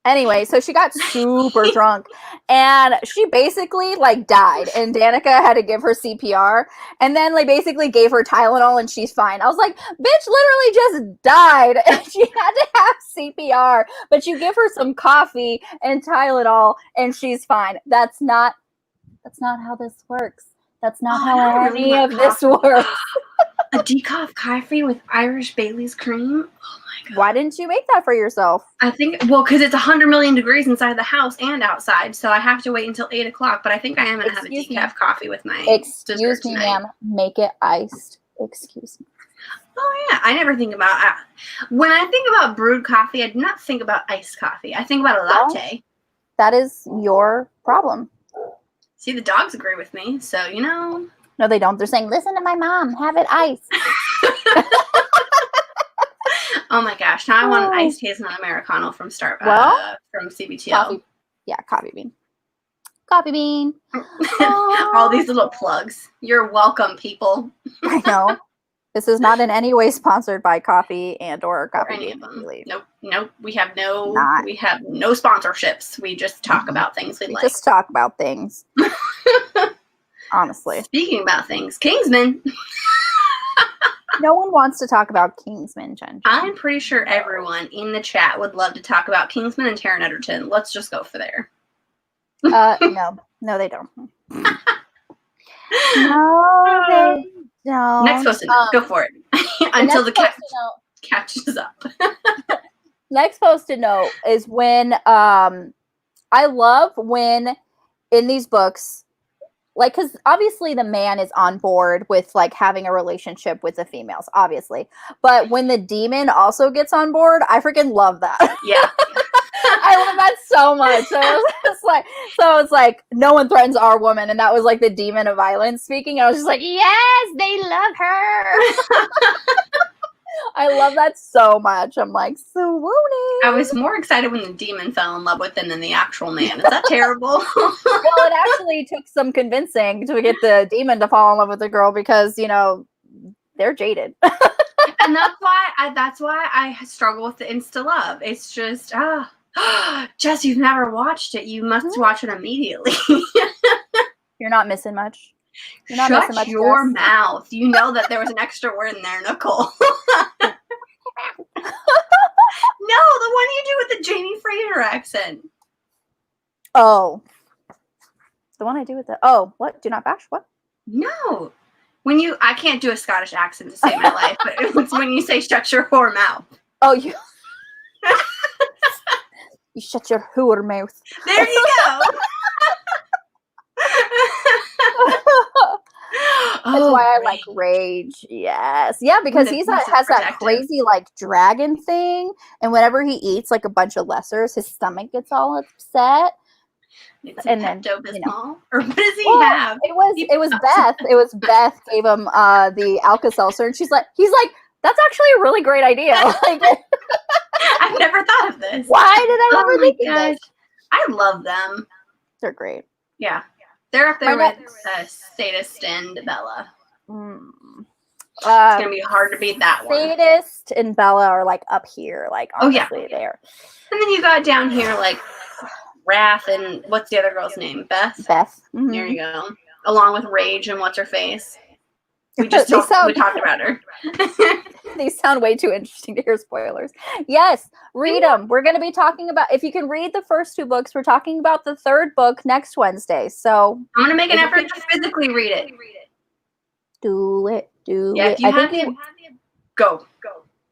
Speaker 1: Anyway, so she got super drunk, and she basically died, and Danica had to give her CPR, and then basically gave her Tylenol, and she's fine. I was like, bitch literally just died, and she had to have CPR, but you give her some coffee and Tylenol, and she's fine. That's not how this works. That's not how any of this works.
Speaker 2: A decaf coffee with Irish Bailey's cream? Oh my God.
Speaker 1: Why didn't you make that for yourself?
Speaker 2: I think, because it's 100 million degrees inside the house and outside, so I have to wait until 8 o'clock, but I think I am going to have a decaf coffee with my
Speaker 1: Excuse me, ma'am. Make it iced. Excuse me.
Speaker 2: Oh, yeah. I never think about when I think about brewed coffee, I do not think about iced coffee. I think about a latte.
Speaker 1: Well, that is your problem.
Speaker 2: See, the dogs agree with me, so,
Speaker 1: No, they don't. They're saying, listen to my mom. Have it iced.
Speaker 2: Oh, my gosh. Now I want an iced hazelnut Americano from CBTL.
Speaker 1: Coffee. Yeah, coffee bean. Coffee bean.
Speaker 2: All these little plugs. You're welcome, people.
Speaker 1: I know. This is not in any way sponsored by coffee and or
Speaker 2: Or
Speaker 1: coffee.
Speaker 2: any of them.
Speaker 1: Daily.
Speaker 2: Nope. We have no
Speaker 1: Not.
Speaker 2: sponsorships. We just talk about things we like.
Speaker 1: Just talk about things. Honestly.
Speaker 2: Speaking about things, Kingsman.
Speaker 1: No one wants to talk about Kingsman, Jen.
Speaker 2: I'm pretty sure everyone in the chat would love to talk about Kingsman and Taron Egerton. Let's just go for there.
Speaker 1: No, they don't. No, they don't.
Speaker 2: Next Post-it note. Go for it. Until the cat catches up.
Speaker 1: Next Post-it note is when I love when in these books, like, because obviously the man is on board with like having a relationship with the females, obviously, but when the demon also gets on board, I freaking love that.
Speaker 2: Yeah.
Speaker 1: I love that so much. So it's like no one threatens our woman, and that was like the demon of violence speaking. I was just like, yes, they love her. I love that so much. I'm like, swooning.
Speaker 2: I was more excited when the demon fell in love with him than the actual man. Is that terrible?
Speaker 1: Well, it actually took some convincing to get the demon to fall in love with the girl because, you know, they're jaded.
Speaker 2: And that's why I struggle with the insta love. It's just Jess, you've never watched it. You must watch it immediately.
Speaker 1: You're not missing much. You're not
Speaker 2: Shut
Speaker 1: missing much.
Speaker 2: your
Speaker 1: Jess.
Speaker 2: mouth. You know that there was an extra word in there, Nicole. No, the one you do with the Jamie Fraser accent.
Speaker 1: Oh. The one I do with the what? Do not bash? What?
Speaker 2: No. I can't do a Scottish accent to save my life, but it's when you say shut your whore mouth.
Speaker 1: Oh, you you shut your whore mouth.
Speaker 2: There you go.
Speaker 1: That's why I like Rage. Yes. Yeah, because
Speaker 2: He's
Speaker 1: has that
Speaker 2: protective.
Speaker 1: crazy like dragon thing. And whenever he eats like a bunch of lessers, his stomach gets all upset.
Speaker 2: It's
Speaker 1: And
Speaker 2: a
Speaker 1: then,
Speaker 2: Pepto-Bismol.
Speaker 1: you know.
Speaker 2: Or what does he
Speaker 1: Well,
Speaker 2: have?
Speaker 1: It was Beth. It was Beth gave him the Alka-Seltzer, and he's like, that's actually a really great idea. Like,
Speaker 2: I've never thought of this.
Speaker 1: why did I never
Speaker 2: Oh my
Speaker 1: think of
Speaker 2: gosh.
Speaker 1: this?
Speaker 2: I love them.
Speaker 1: They're great.
Speaker 2: Yeah. They're up there
Speaker 1: My
Speaker 2: with Sadist and Bella.
Speaker 1: Mm.
Speaker 2: It's going to be hard to beat that one.
Speaker 1: Sadist and Bella are like up here, like
Speaker 2: Oh, yeah.
Speaker 1: honestly, there.
Speaker 2: And then you got down here like Wrath and what's the other girl's name? Beth?
Speaker 1: Beth. Mhm.
Speaker 2: There you go. Along with Rage and what's her face. We just
Speaker 1: They
Speaker 2: we talked about her.
Speaker 1: These sound way too interesting to hear spoilers. Yes, read them. We're going to be talking about, if you can read the first two books, we're talking about the third book next Wednesday. So
Speaker 2: I'm going to make an effort to physically read it.
Speaker 1: do it.
Speaker 2: Yeah, if you have go.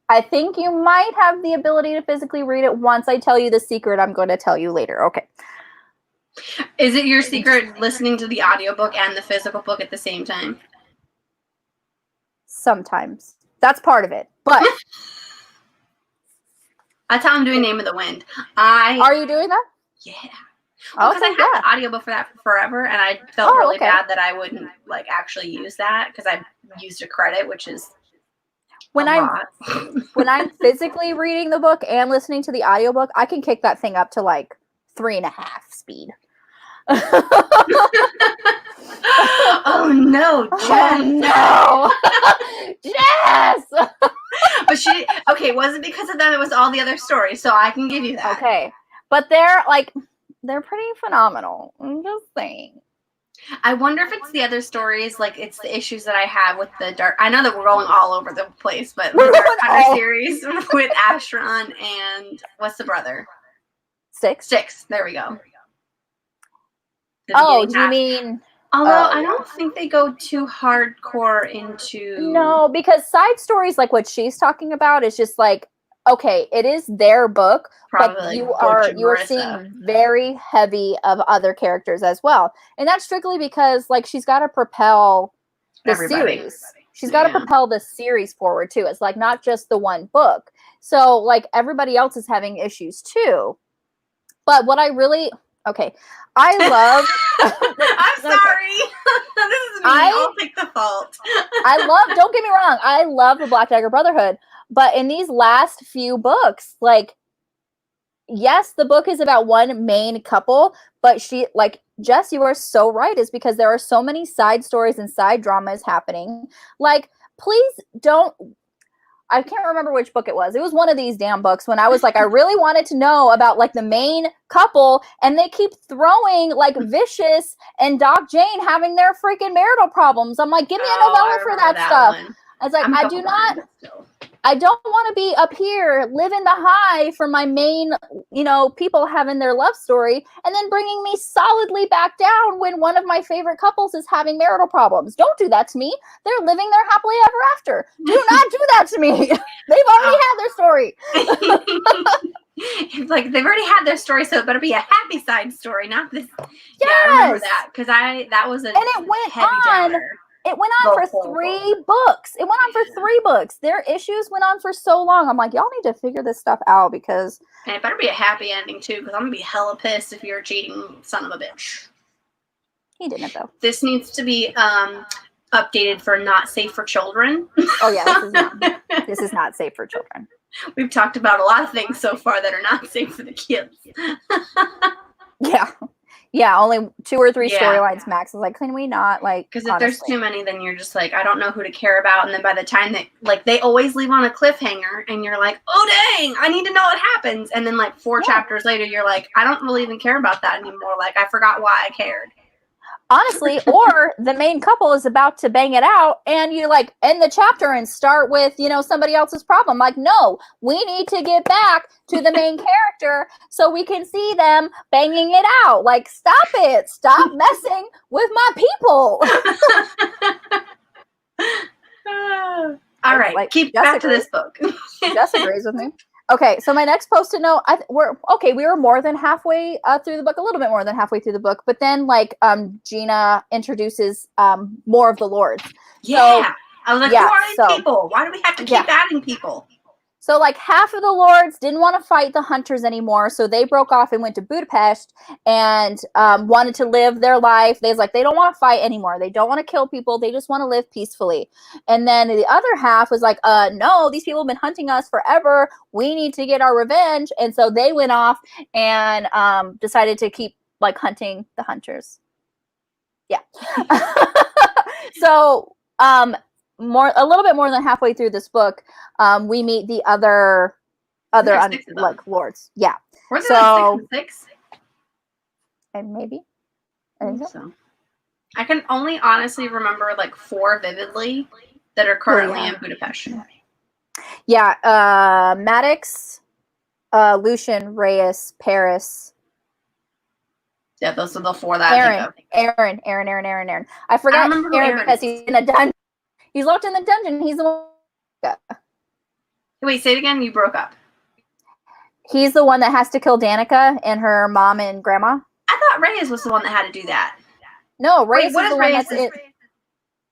Speaker 1: I think you might have the ability to physically read it once I tell you the secret I'm going to tell you later. Okay.
Speaker 2: Is it your secret listening to the audiobook and the physical book at the same time?
Speaker 1: Sometimes. That's part of it. But
Speaker 2: That's how I'm doing Name of the Wind.
Speaker 1: are you doing that?
Speaker 2: Yeah. Because I had
Speaker 1: yeah.
Speaker 2: the audiobook for that for forever, and I felt
Speaker 1: Oh,
Speaker 2: really
Speaker 1: okay.
Speaker 2: bad that I wouldn't like actually use that because I used a credit, which is
Speaker 1: When
Speaker 2: a
Speaker 1: I'm
Speaker 2: lot.
Speaker 1: when I'm physically reading the book and listening to the audiobook, I can kick that thing up to like 3.5 speed.
Speaker 2: Oh no, Jen.
Speaker 1: Oh no. Yes.
Speaker 2: But it wasn't because of them, it was all the other stories, so I can give you that.
Speaker 1: Okay. But they're pretty phenomenal. I'm just saying.
Speaker 2: I wonder if it's the other stories, like it's the issues that I have with the dark. I know that we're going all over the place, but the Dark Hunter series with Ashron and what's the brother? Styx. There we go. The
Speaker 1: Oh,
Speaker 2: beginning
Speaker 1: do you
Speaker 2: half.
Speaker 1: mean?
Speaker 2: Although
Speaker 1: oh,
Speaker 2: I don't think they go too hardcore into.
Speaker 1: No, because side stories like what she's talking about is just like, okay, it is their book,
Speaker 2: Probably
Speaker 1: but
Speaker 2: like
Speaker 1: you
Speaker 2: Butch
Speaker 1: are
Speaker 2: and
Speaker 1: seeing
Speaker 2: Marissa.
Speaker 1: very heavy of other characters as well, and that's strictly because like she's got to propel the
Speaker 2: Everybody.
Speaker 1: series. She's got to
Speaker 2: Yeah.
Speaker 1: propel the series forward too. It's like not just the one book. So like everybody else is having issues too. But what I really I love.
Speaker 2: I'm sorry. This is me. I'll take the fault.
Speaker 1: Don't get me wrong, I love the Black Dagger Brotherhood, but in these last few books, like, yes, the book is about one main couple, but Jess, you are so right, is because there are so many side stories and side dramas happening. Like, please don't. I can't remember which book it was. It was one of these damn books when I was like, I really wanted to know about like the main couple, and they keep throwing like Vicious and Doc Jane having their freaking marital problems. I'm like, give me a novella for that stuff.
Speaker 2: One.
Speaker 1: I was like, I don't want to be up here living the high for my main, people having their love story and then bringing me solidly back down when one of my favorite couples is having marital problems. Don't do that to me. They're living their happily ever after. Do not do that to me. They've already had their story.
Speaker 2: It's like they've already had their story, so it better be a happy side story, not this.
Speaker 1: Yes.
Speaker 2: Yeah, I remember that because that was a
Speaker 1: and it went
Speaker 2: heavy
Speaker 1: on.
Speaker 2: downer.
Speaker 1: It went on for 3 books. It went on for 3 books. Their issues went on for so long. I'm like, y'all need to figure this stuff out because.
Speaker 2: And it better be a happy ending too, because I'm gonna be hella pissed if you're a cheating son of a bitch.
Speaker 1: He didn't though.
Speaker 2: This needs to be updated for not safe for children.
Speaker 1: Oh yeah, this is not safe for children.
Speaker 2: We've talked about a lot of things so far that are not safe for the kids.
Speaker 1: Yeah, only 2 or 3 storylines max. I was like, can we not
Speaker 2: Because if there's too many, then you're just like, I don't know who to care about. And then by the time that they always leave on a cliffhanger, and you're like, oh dang, I need to know what happens. And then 4 chapters later, you're like, I don't really even care about that anymore. Like I forgot why I cared.
Speaker 1: Honestly, or the main couple is about to bang it out and you end the chapter and start with, somebody else's problem. Like, no, we need to get back to the main character so we can see them banging it out. Like, stop it. Stop messing with my people.
Speaker 2: All right. Keep back to this book.
Speaker 1: Jess agrees with me. Okay, so my next post-it note, we were more than halfway through the book, a little bit more than halfway through the book, but then Gina introduces more of the lords.
Speaker 2: Yeah. So, I was like, who are these people? Why do we have to keep adding people?
Speaker 1: So half of the lords didn't want to fight the hunters anymore, so they broke off and went to Budapest and wanted to live their life. They don't want to fight anymore. They don't want to kill people. They just want to live peacefully. And then the other half was like, no, these people have been hunting us forever. We need to get our revenge. And so they went off and decided to keep hunting the hunters. Yeah. So a little bit more than halfway through this book, we meet the other lords. Yeah.
Speaker 2: Were there 6?
Speaker 1: And maybe.
Speaker 2: I think so. I can only honestly remember 4 vividly that are currently in Budapest.
Speaker 1: Yeah. Maddox, Lucian, Reyes, Paris.
Speaker 2: Yeah, those are the 4 that I think of.
Speaker 1: Aaron. I forgot Aaron because he's in a dungeon. He's locked in the dungeon. He's the one.
Speaker 2: Wait, say it again. You broke up.
Speaker 1: He's the one that has to kill Danica and her mom and grandma.
Speaker 2: I thought Reyes was the one that had to do that.
Speaker 1: No, Reyes is the one that's it.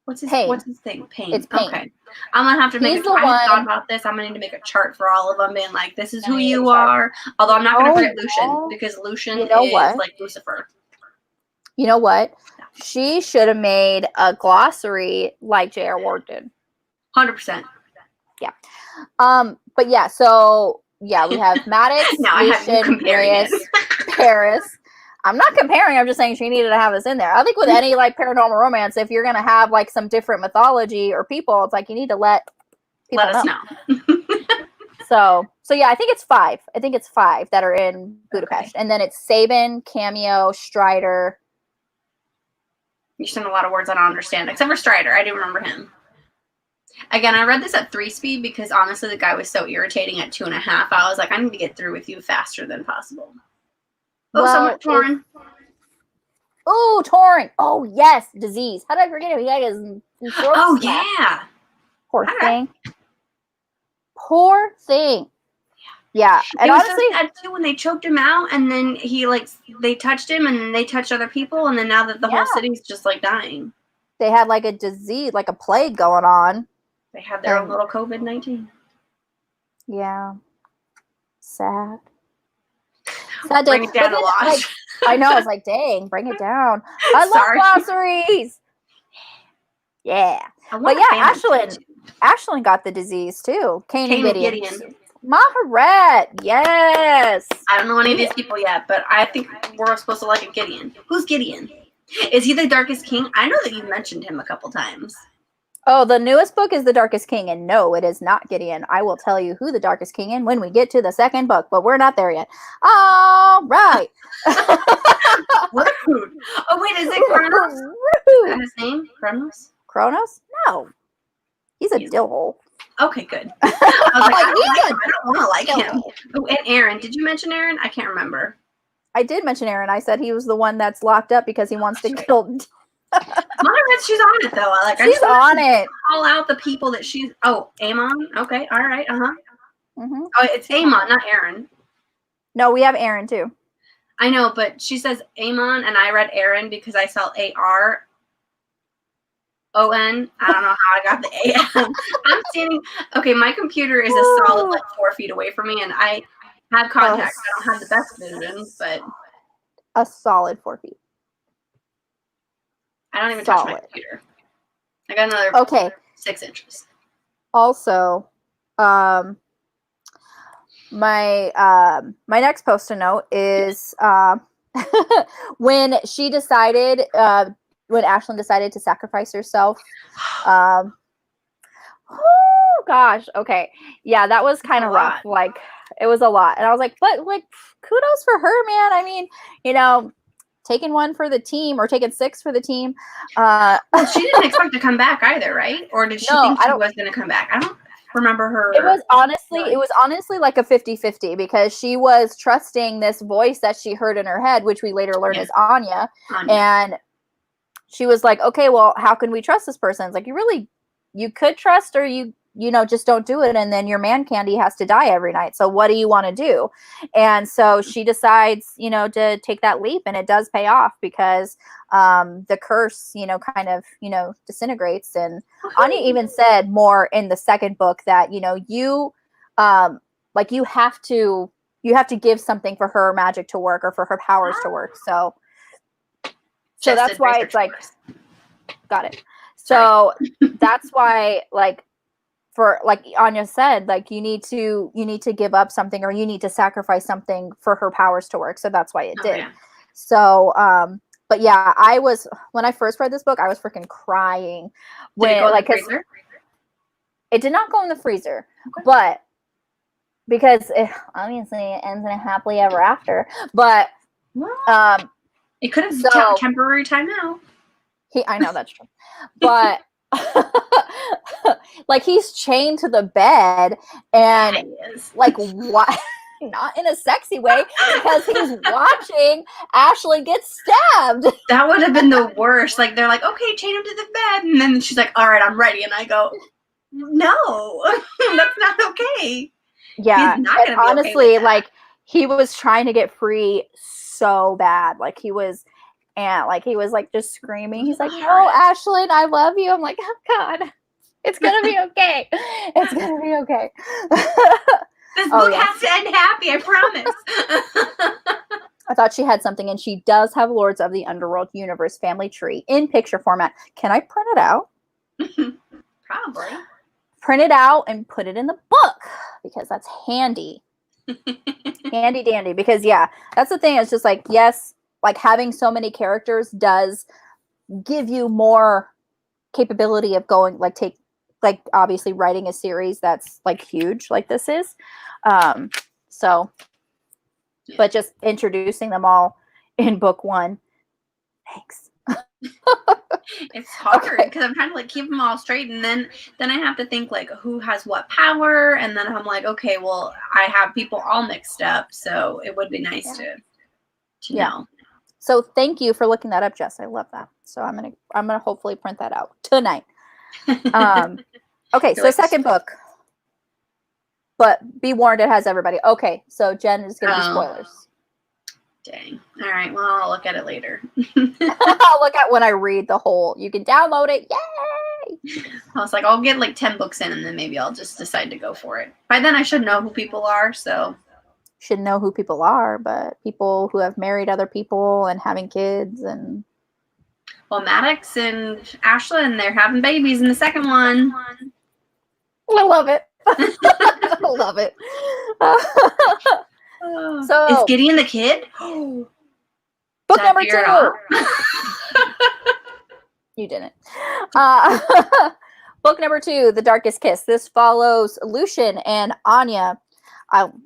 Speaker 2: What's his thing? Pain.
Speaker 1: It's Pain.
Speaker 2: Okay. I'm going to have to make I thought about this. I'm going to need to make a chart for all of them being like, this is who you are. Although I'm not going to forget Lucian because Lucian is like Lucifer.
Speaker 1: You know what? She should have made a glossary like J.R. Ward did.
Speaker 2: 100%.
Speaker 1: Yeah. But yeah, so yeah, we have Maddox, Lucian, Reyes, Paris. I'm not comparing, I'm just saying she needed to have this in there. I think with any paranormal romance, if you're gonna have some different mythology or people, it's you need to let
Speaker 2: us know.
Speaker 1: So yeah, I think it's 5. I think it's 5 that are in Budapest. Okay. And then it's Sabin, Cameo, Strider.
Speaker 2: You sent a lot of words I don't understand, except for Strider. I do remember him. Again, I read this at 3 speed because honestly, the guy was so irritating at 2.5. I was like, I need to get through with you faster than possible. Oh, well, Torrent.
Speaker 1: Oh, Torrent. Oh, yes. Disease. How did I forget him? He had his throat snapped.
Speaker 2: Yeah.
Speaker 1: Poor thing. Poor thing. Yeah. And
Speaker 2: it was
Speaker 1: honestly,
Speaker 2: so sad too when they choked him out and then he they touched him and then they touched other people and then now that the whole city's just dying.
Speaker 1: They had a disease, a plague going on.
Speaker 2: They had their own little COVID-19.
Speaker 1: Yeah. Sad.
Speaker 2: Bring it down a lot.
Speaker 1: I know. I was like, dang, bring it down. I love glossaries. Yeah. But yeah, Ashlyn got the disease too. Cain and Gideon. Maharet, yes.
Speaker 2: I don't know any of these people yet, but I think we're supposed to like a Gideon. Who's Gideon? Is he the Darkest King? I know that you've mentioned him a couple times.
Speaker 1: Oh, the newest book is The Darkest King, and no, it is not Gideon. I will tell you who the Darkest King is when we get to the second book, but we're not there yet. All right.
Speaker 2: Rude. Oh wait, is it Kronos? Is that his name? Kronos?
Speaker 1: Kronos? No. He's a dillhole.
Speaker 2: Okay, good. I was like, I don't want to like him. Oh, and Aaron. Did you mention Aaron? I can't remember.
Speaker 1: I did mention Aaron. I said he was the one that's locked up because he wants to kill.
Speaker 2: Margaret, she's on it though. Like,
Speaker 1: she's on it.
Speaker 2: Call out the people that she's. Oh, Amon. Okay, all right.
Speaker 1: Mm-hmm.
Speaker 2: Oh, it's Amon, not Aaron.
Speaker 1: No, we have Aaron too.
Speaker 2: I know, but she says Amon, and I read Aaron because I saw ARON. I don't know how I got the AM. I'm standing. Okay, my computer is a solid like 4 feet away from me, and I have contacts. I don't have the best vision, but
Speaker 1: a solid 4 feet.
Speaker 2: I don't even touch my computer. I got another 6 inches.
Speaker 1: Also, my next post-it note is when she decided when Ashlyn decided to sacrifice herself. Oh gosh, okay, yeah, that was kind of rough. Like, it was a lot, and I was like, but like, kudos for her, man. I mean, you know, taking 1 for the team or taking 6 for the team.
Speaker 2: Well, she didn't expect to come back either, right? Or did she think she was going to come back? I don't remember her.
Speaker 1: It was honestly like a 50-50 because she was trusting this voice that she heard in her head, which we later learned is Anya. And she was like, okay, well, how can we trust this person? It's like, you could trust, or you just don't do it. And then your man Candy has to die every night. So what do you want to do? And so she decides, to take that leap, and it does pay off because the curse, kind of, disintegrates. And Anya even said more in the second book that, you have to give something for her magic to work or for her powers to work. So that's why it's like, got it. So that's why, like, for, like Anya said, like, you need to give up something, or you need to sacrifice something for her powers to work. So that's why it did. Yeah. So, but yeah, when I first read this book, I was freaking crying.
Speaker 2: Did it go in the freezer?
Speaker 1: It did not go in the freezer, but because obviously it ends in a happily ever after. But
Speaker 2: it could have temporary timeout.
Speaker 1: I know that's true, but like, he's chained to the bed, and like, what? Not in a sexy way, because he's watching Ashley get stabbed.
Speaker 2: That would have been the worst. Like, they're like, okay, chain him to the bed, and then she's like, all right, I'm ready, and I go, no, that's not okay.
Speaker 1: Yeah, and honestly, like, he was trying to get free so bad. Like, he was like just screaming. He's like, no, Ashlyn, I love you. I'm like, oh God, it's gonna be okay. It's gonna be okay.
Speaker 2: This book has to end happy, I promise.
Speaker 1: I thought she had something, and she does have Lords of the Underworld Universe family tree in picture format. Can I print it out?
Speaker 2: Probably.
Speaker 1: Print it out and put it in the book, because that's handy. Handy dandy. Because that's the thing. It's just like, yes, like, having so many characters does give you more capability of going, like obviously writing a series that's like huge, like this is. But just introducing them all in book 1. Thanks.
Speaker 2: It's hard because I'm trying to like keep them all straight, and then I have to think like who has what power, and then I'm like, okay, well, I have people all mixed up, so it would be nice to know.
Speaker 1: So thank you for looking that up, Jess. I love that. So I'm gonna hopefully print that out tonight. Okay, so second book. But be warned, it has everybody. Okay, so Jen is gonna be spoilers.
Speaker 2: Dang. All right. Well, I'll look at it later.
Speaker 1: I'll look at when I read the whole. You can download it. Yay!
Speaker 2: I was like, I'll get like 10 books in, and then maybe I'll just decide to go for it. By then, I should know who people are. So.
Speaker 1: Should know who people are, but people who have married other people and having kids and.
Speaker 2: Well, Maddox and Ashlyn, they're having babies in the second one.
Speaker 1: I love it. I love it. So
Speaker 2: is Gideon the kid?
Speaker 1: Book number 2. You didn't. Book number 2, The Darkest Kiss. This follows Lucian and Anya.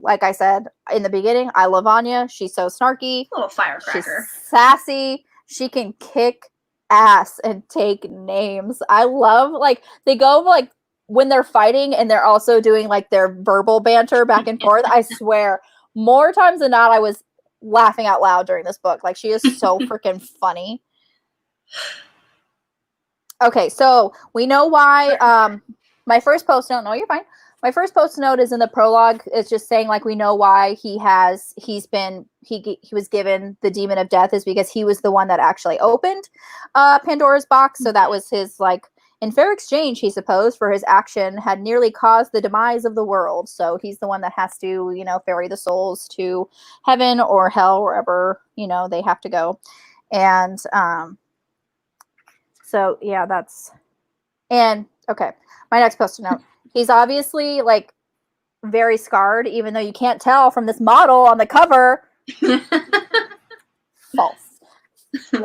Speaker 1: Like I said in the beginning, I love Anya. She's so snarky.
Speaker 3: Little firecracker.
Speaker 1: She's sassy. She can kick ass and take names. I love, like, they go, like, when they're fighting and they're also doing, like, their verbal banter back and forth. I swear, more times than not, I was laughing out loud during this book. Like, she is so freaking funny. Okay, so we know why. My first post note. No, you're fine. My first post note is in the prologue. It's just saying, like, we know why he was given the demon of death is because he was the one that actually opened Pandora's box. So that was his, like, in fair exchange, he supposed, for his action had nearly caused the demise of the world. So he's the one that has to, you know, ferry the souls to heaven or hell, wherever, you know, they have to go. And so yeah, okay. My next post note. He's obviously, like, very scarred, even though you can't tell from this model on the cover. False.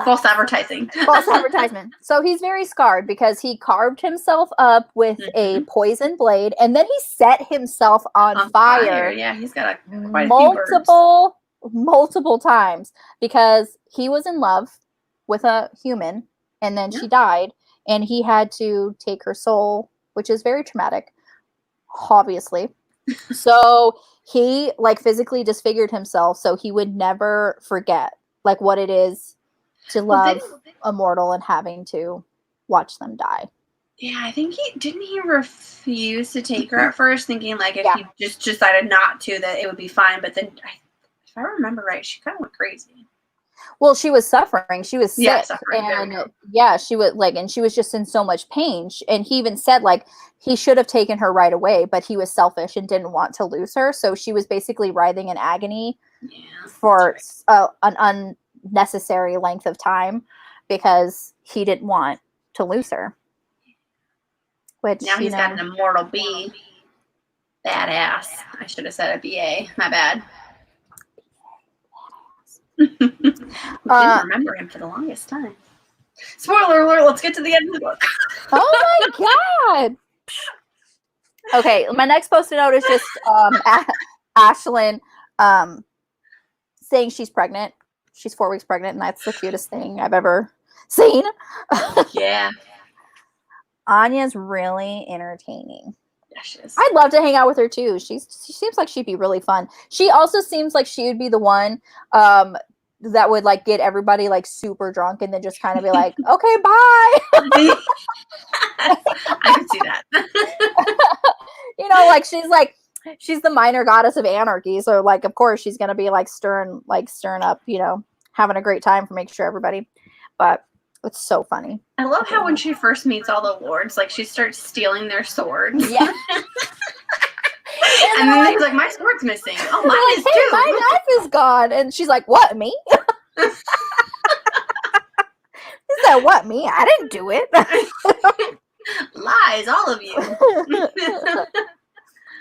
Speaker 3: False advertising.
Speaker 1: False advertisement. So he's very scarred because he carved himself up with a poison blade, and then he set himself on fire.
Speaker 3: Yeah, he's got quite a few
Speaker 1: multiple times because he was in love with a human, and then she died, and he had to take her soul, which is very traumatic, obviously. So he, like, physically disfigured himself so he would never forget, like, what it is to love a mortal and having to watch them die.
Speaker 3: Yeah, I think he refuse to take her at first, thinking, like, if he just decided not to, that it would be fine. But then, if I remember right, she kind of went crazy.
Speaker 1: Well, she was suffering. She was sick.
Speaker 3: Suffering.
Speaker 1: And she was, like, and she was just in so much pain. And he even said, like, he should have taken her right away, but he was selfish and didn't want to lose her. So she was basically writhing in agony for an unnecessary length of time because he didn't want to lose her. Which,
Speaker 3: now he's got an immortal B. Badass. I should have said a BA. My bad. Didn't remember him for the longest time. Spoiler alert, let's get to the end of the book.
Speaker 1: Oh my god. Okay, my next post-it note is just Ashlyn saying she's pregnant. She's 4 weeks pregnant, and that's the cutest thing I've ever seen.
Speaker 3: Yeah.
Speaker 1: Anya's really entertaining.
Speaker 3: Yeah, she is.
Speaker 1: I'd love to hang out with her too. She seems like she'd be really fun. She also seems like she would be the one that would, like, get everybody, like, super drunk and then just kind of be like, okay, bye.
Speaker 3: I can see that.
Speaker 1: You know, like, she's the minor goddess of anarchy. So, like, of course she's gonna be, like, stirring up, you know, having a great time for make sure everybody. But it's so funny.
Speaker 3: I love how when she first meets all the lords, like, she starts stealing their swords.
Speaker 1: Yeah.
Speaker 3: And then he's like, my sword's missing. Oh, mine is too.
Speaker 1: My knife is gone. And she's like, what, me? He said, what, me? I didn't do it.
Speaker 3: Lies, all of you.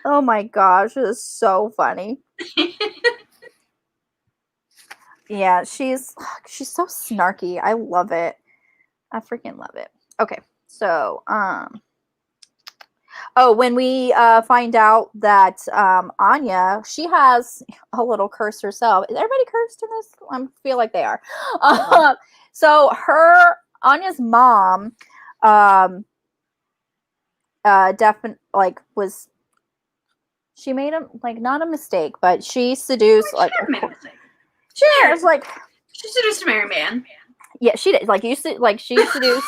Speaker 1: Oh my gosh, it is so funny. Yeah, she's so snarky. I love it. I freaking love it. Okay, so when we find out that Anya, she has a little curse herself. Is everybody cursed in this? I feel like they are. So Anya's mom, she made a, like, not a mistake, but she seduced, like,
Speaker 3: she seduced a married man.
Speaker 1: Yeah, she did. Like, she seduced.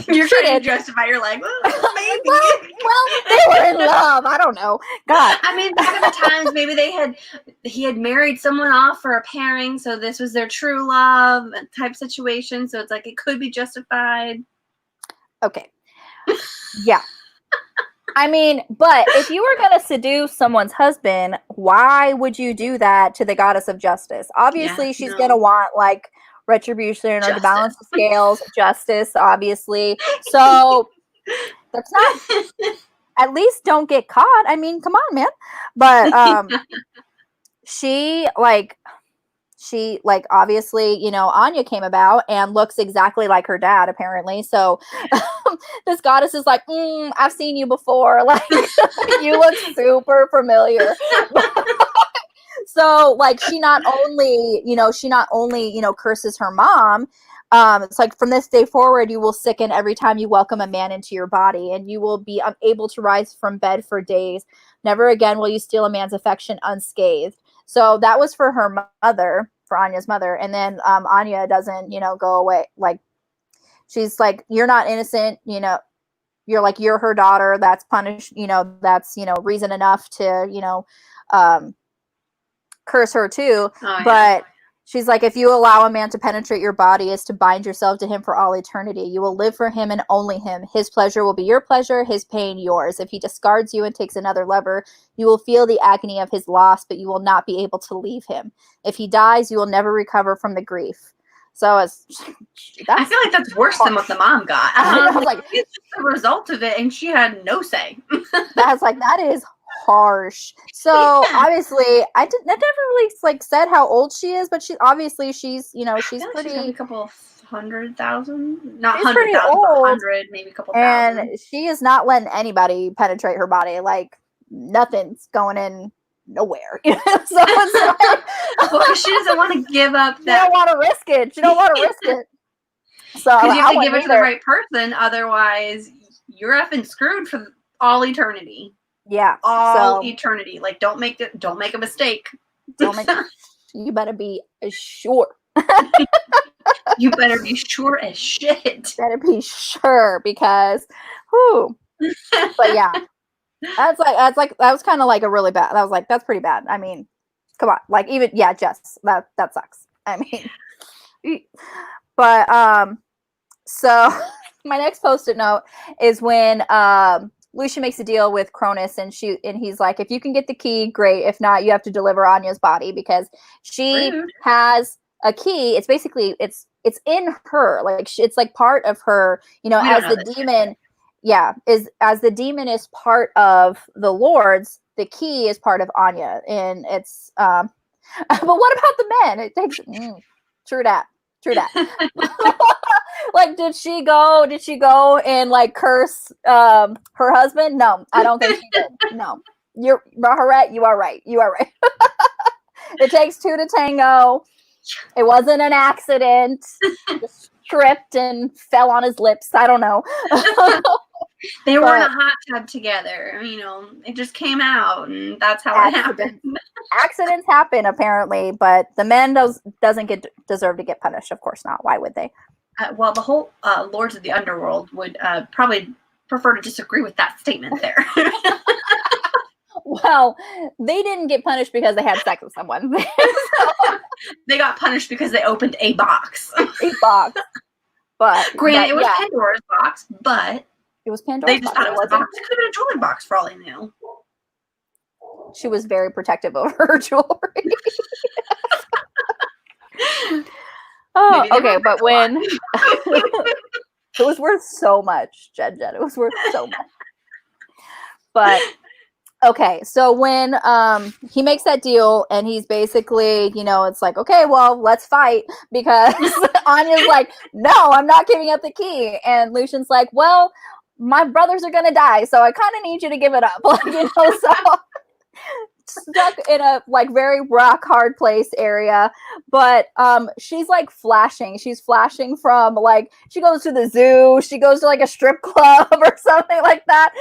Speaker 3: You're trying to justify. You're like, well, maybe.
Speaker 1: well, they were in love. I don't know. God.
Speaker 3: I mean, back in the times, maybe he had married someone off for a pairing, so this was their true love type situation. So it's like it could be justified.
Speaker 1: Okay. Yeah. I mean, but if you were going to seduce someone's husband, why would you do that to the goddess of justice? Obviously, she's going to want, like, retribution or to balance the scales, justice, obviously. So that's not, at least don't get caught. I mean, come on, man. But she, like, she like obviously, you know, Anya came about and looks exactly like her dad apparently. So this goddess is like, I've seen you before. Like you look super familiar. So like she not only, you know, curses her mom. It's like from this day forward, you will sicken every time you welcome a man into your body, and you will be unable to rise from bed for days. Never again will you steal a man's affection unscathed. So that was for her mother, for Anya's mother. And then Anya doesn't, you know, go away. Like she's like, you're not innocent, you know, you're her daughter. That's punished, you know, that's, you know, reason enough to, you know, curse her too. But she's like, if you allow a man to penetrate your body is to bind yourself to him for all eternity. You will live for him and only him. His pleasure will be your pleasure, his pain yours. If he discards you and takes another lover, you will feel the agony of his loss, but you will not be able to leave him. If he dies, you will never recover from the grief. So
Speaker 3: I feel like that's worse than what the mom got. I was like, it's just the result of it, and she had no say.
Speaker 1: That's like, that is harsh. So obviously, I never really like said how old she is, but she's you know, she's pretty.
Speaker 3: She's a couple 100,000, not 100,000,
Speaker 1: but
Speaker 3: 100, maybe a couple thousand.
Speaker 1: And she is not letting anybody penetrate her body. Like nothing's going in nowhere. So it's like,
Speaker 3: well, she doesn't want to give up that.
Speaker 1: She don't want to risk it. She don't want to risk it. So
Speaker 3: because you have to give it to the right person, otherwise you're effing screwed for all eternity.
Speaker 1: Yeah,
Speaker 3: all eternity. Like, don't make a mistake.
Speaker 1: You better be sure.
Speaker 3: You better be sure as shit.
Speaker 1: Better be sure because, whew. But yeah, that was kind of like a really bad. That was like, that's pretty bad. I mean, come on, like even Jess, that sucks. I mean, but so my next Post-it note is when Lucian makes a deal with Cronus, and he's like, if you can get the key, great. If not, you have to deliver Anya's body because she has a key. It's basically it's in her, like it's like part of her, you know, as the demon. Yeah, as the demon is part of the lords, the key is part of Anya, and it's but what about the men? It takes true that. Like, did she go and like curse her husband? No, I don't think she did. No, you're Maharet, you are right. It takes two to tango. It wasn't an accident. Just tripped and fell on his lips. I don't know.
Speaker 3: They were in a hot tub together. You know, it just came out, and that's how it happened.
Speaker 1: Accidents happen, apparently, but the men doesn't deserve to get punished. Of course not. Why would they?
Speaker 3: Well, the whole Lords of the Underworld would probably prefer to disagree with that statement there.
Speaker 1: Well, they didn't get punished because they had sex with someone.
Speaker 3: They got punished because they opened a box.
Speaker 1: But
Speaker 3: granted, it was Pandora's box, but
Speaker 1: it was Pandora's
Speaker 3: they just thought it was a box. It could have been a jewelry box for all they knew.
Speaker 1: She was very protective of her jewelry. Oh, okay, but when it was worth so much, Jen, it was worth so much. But okay, so when he makes that deal and he's basically, you know, it's like, okay, well, let's fight because Anya's like, no, I'm not giving up the key. And Lucian's like, well, my brothers are gonna die, so I kind of need you to give it up. Like, you know, so stuck in a like very rock hard place area, but she's like flashing. She's flashing from like she goes to the zoo, she goes to like a strip club or something like that,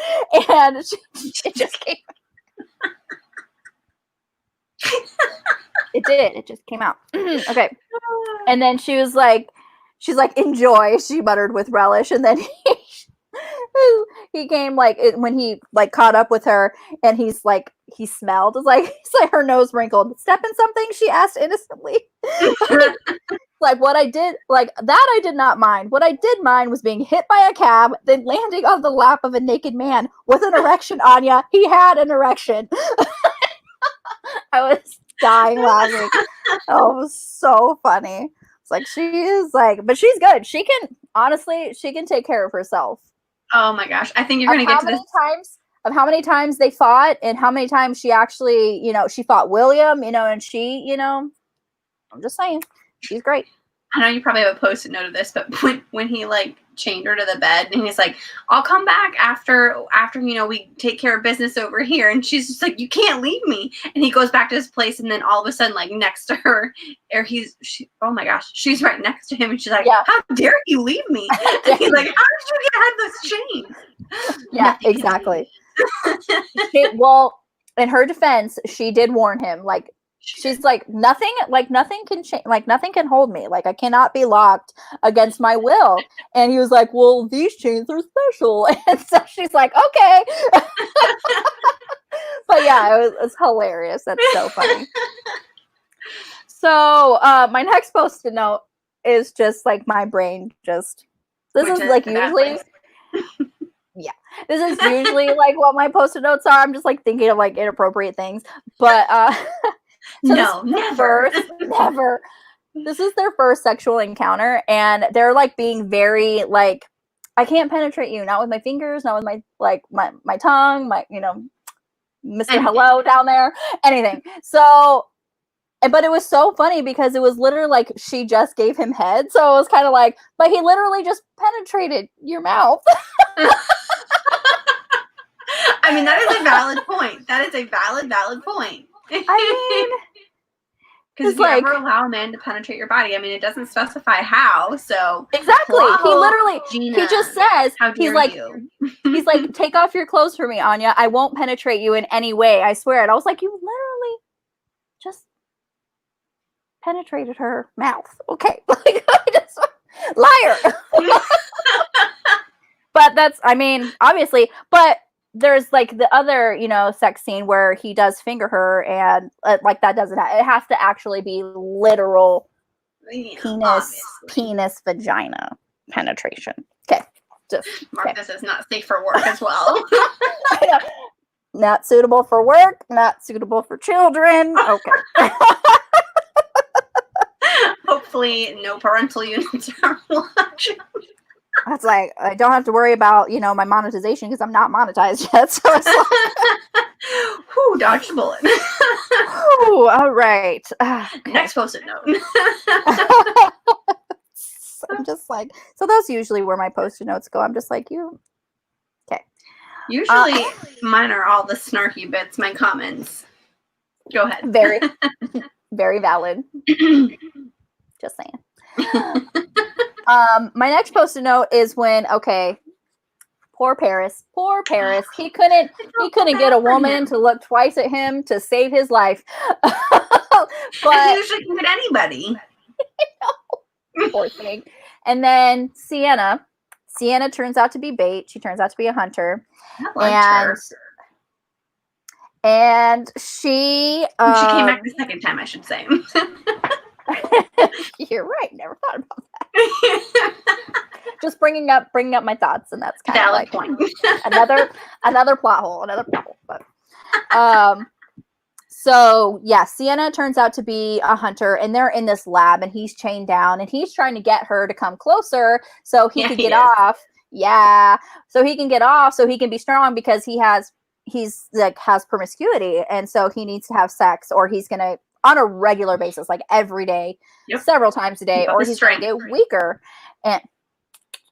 Speaker 1: and she just came. It just came out. Okay, and then she's like, enjoy. She muttered with relish, and then he came like when he like caught up with her, and he's like he smelled. It's like her nose wrinkled. Step in something? She asked innocently. Like what I did, like that I did not mind. What I did mind was being hit by a cab, then landing on the lap of a naked man with an erection. Anya, he had an erection. I was dying laughing. Oh, it was so funny. It's like she is like, but she's good. She can take care of herself.
Speaker 3: Oh my gosh. I think you're going to get to this.
Speaker 1: How many times they fought and how many times she actually, you know, she fought William, you know, and she, you know. I'm just saying. She's great.
Speaker 3: I know you probably have a post-it note of this, but when he like chained her to the bed and he's like, I'll come back after we take care of business over here, and she's just like, you can't leave me, and he goes back to his place, and then all of a sudden, like next to her, or oh my gosh, she's right next to him, and she's like, how dare you leave me? And he's like, how did you have those chains?
Speaker 1: Yeah, exactly. Well, in her defense, she did warn him, like, she's like, nothing can change, like nothing can hold me, like I cannot be locked against my will. And he was like, well, these chains are special. And so she's like, okay. But yeah, it's hilarious. That's so funny. So my next post-it note is just like my brain just, this is like usually yeah, this is usually like what my post-it notes are. I'm just like thinking of like inappropriate things, but so
Speaker 3: no, never.
Speaker 1: Never. This is their first sexual encounter, and they're like being very like, I can't penetrate you, not with my fingers, not with my like my tongue, my Mr. Hello down there, anything. So, but it was so funny because it was literally like she just gave him head, so it was kind of like, but he literally just penetrated your mouth.
Speaker 3: I mean, that is a valid point. That is a valid point.
Speaker 1: I mean,
Speaker 3: because if you ever allow a man to penetrate your body, I mean, it doesn't specify how. So
Speaker 1: exactly, he literally,
Speaker 3: Gina,
Speaker 1: he just says, he's like, he's like, take off your clothes for me, Anya. I won't penetrate you in any way. I swear it. I was like, you literally just penetrated her mouth. Okay, like, liar. But that's, I mean, obviously, but there's like the other, sex scene where he does finger her, and like that doesn't it has to actually be literal penis vagina penetration. Okay. Just
Speaker 3: Mark, this is not safe for work as well.
Speaker 1: Not suitable for work, not suitable for children. Okay.
Speaker 3: Hopefully no parental units are watching.
Speaker 1: That's like, I don't have to worry about, my monetization because I'm not monetized yet. So it's like,
Speaker 3: whew, dodged a bullet.
Speaker 1: Ooh, all right. Okay.
Speaker 3: Next post-it note.
Speaker 1: I'm just like, so that's usually where my post-it notes go. I'm just like, okay.
Speaker 3: Usually mine are all the snarky bits, my comments. Go ahead.
Speaker 1: Very, very valid. Just saying. My next post-it note is when, poor Paris. He couldn't get a woman to look twice at him to save his life.
Speaker 3: But he usually can get anybody.
Speaker 1: Poor thing. And then Sienna turns out to be bait. She turns out to be a hunter. And she
Speaker 3: came back the second time, I should say.
Speaker 1: You're right. Never thought about that. Just bringing up my thoughts, and that's kind of like
Speaker 3: point.
Speaker 1: another plot hole. But so yeah, Sienna turns out to be a hunter, and they're in this lab, and he's chained down, and he's trying to get her to come closer so he could get off. Yeah, so he can get off, so he can be strong because he's has promiscuity, and so he needs to have sex, or he's gonna, on a regular basis, like every day, several times a day, or he's going to get weaker. And